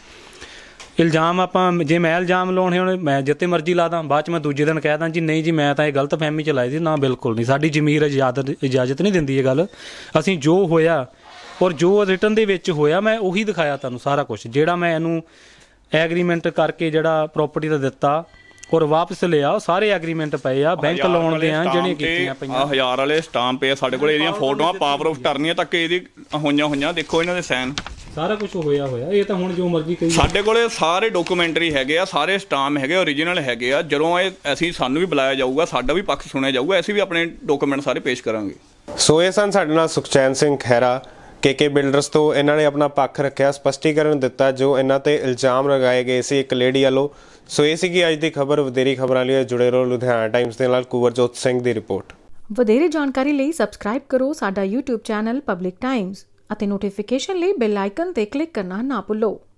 ਇਲਜ਼ਾਮ ਆਪਾਂ ਜੇ ਮੈਂ ਇਲਜ਼ਾਮ ਲਾਉਣੇ ਹੁਣ ਮੈਂ ਜਿੱਤੇ ਮਰਜ਼ੀ ਲਾ ਦਾਂ, ਬਾਅਦ 'ਚ ਮੈਂ ਦੂਜੇ ਦਿਨ ਕਹਿ ਦਾਂ ਜੀ ਨਹੀਂ ਜੀ ਮੈਂ ਤਾਂ ਇਹ ਗਲਤ ਫਹਿਮੀ 'ਚ ਲਾਈ ਸੀ। ਨਾ, ਬਿਲਕੁਲ ਨਹੀਂ, ਸਾਡੀ ਜ਼ਮੀਰ ਇਜਾਜ਼ਤ ਨਹੀਂ ਦਿੰਦੀ ਇਹ ਗੱਲ। ਅਸੀਂ ਜੋ ਹੋਇਆ ਔਰ ਜੋ ਰਿਟਨ ਦੇ ਵਿੱਚ ਹੋਇਆ ਮੈਂ ਉਹੀ ਦਿਖਾਇਆ ਤੁਹਾਨੂੰ ਸਾਰਾ ਕੁਝ। ਜਿਹੜਾ ਮੈਂ ਇਹਨੂੰ ਐਗਰੀਮੈਂਟ ਕਰਕੇ ਜਿਹੜਾ ਪ੍ਰਾਪਰਟੀ ਦਾ ਦਿੱਤਾ ਔਰ ਵਾਪਸ ਲਿਆ, ਉਹ ਸਾਰੇ ਐਗਰੀਮੈਂਟ ਪਏ ਆ, ਬੈਂਕ ਲੋਨ ਦੇ ਆ ਜਿਹੜੀਆਂ ਕੀਤੀਆਂ ਪਈਆਂ। 1000 ਵਾਲੇ ਸਟਾਂਪ ਪਏ ਆ ਸਾਡੇ ਕੋਲ, ਇਹਦੀਆਂ ਫੋਟੋਆਂ ਪਾਵਰ ਆਫ ਟਰਨੀਆਂ ਤੱਕ ਇਹਦੀ ਹੋਈਆਂ, ਦੇਖੋ ਇਹਨਾਂ ਦੇ ਸਾਈਨ, ਸਾਰਾ ਕੁਝ ਹੋਇਆ। ਇਹ ਤਾਂ ਹੁਣ ਜੋ ਮਰਜ਼ੀ ਕਹੀ, ਸਾਡੇ ਕੋਲੇ ਸਾਰੇ ਡਾਕੂਮੈਂਟਰੀ ਹੈਗੇ ਆ, ਸਾਰੇ ਸਟਾਂਪ ਹੈਗੇ, ਓਰੀਜਨਲ ਹੈਗੇ ਆ। ਜਦੋਂ ਇਹ ਅਸੀਂ ਸਾਨੂੰ ਵੀ ਬੁਲਾਇਆ ਜਾਊਗਾ, ਸਾਡਾ ਵੀ ਪੱਖ ਸੁਣਿਆ ਜਾਊਗਾ, ਅਸੀਂ ਵੀ ਆਪਣੇ ਡਾਕੂਮੈਂਟ ਸਾਰੇ ਪੇਸ਼ ਕਰਾਂਗੇ। ਸੋ ਇਹ ਸਨ ਸਾਡੇ ਨਾਲ ਸੁਖਚੈਨ ਸਿੰਘ ਖਹਿਰਾ KK ਬਿਲਡਰਸ ਤੋਂ। ਇਹਨਾਂ ਨੇ ਆਪਣਾ ਪੱਖ ਰੱਖਿਆ, ਸਪਸ਼ਟੀਕਰਨ ਦਿੱਤਾ ਜੋ ਇਹਨਾਂ ਤੇ ਇਲਜ਼ਾਮ ਲਗਾਏ ਗਏ ਸੀ ਇੱਕ ਲੇਡੀ ਵੱਲੋਂ। ਸੋ ਇਹ ਸੀ ਅੱਜ ਦੀ ਖਬਰ। ਵਧੇਰੀ ਖਬਰਾਂ ਲਈ ਜੁੜੇ ਰਹੋ ਲੁਧਿਆਣਾ ਟਾਈਮਸ ਦੇ ਨਾਲ। ਕੁਵਰਜੋਤ ਸਿੰਘ ਦੀ ਰਿਪੋਰਟ। ਵਧੇਰੇ ਜਾਣਕਾਰੀ ਲਈ ਸਬਸਕ੍ਰਾਈਬ ਕਰੋ ਸਾਡਾ YouTube ਚੈਨਲ ਪਬਲਿਕ ਟਾਈਮਸ ਅਤੇ ਨੋਟੀਫਿਕੇਸ਼ਨ ਲਈ ਬੈਲ ਆਈਕਨ ਤੇ ਕਲਿੱਕ ਕਰਨਾ ਨਾ ਭੁੱਲੋ।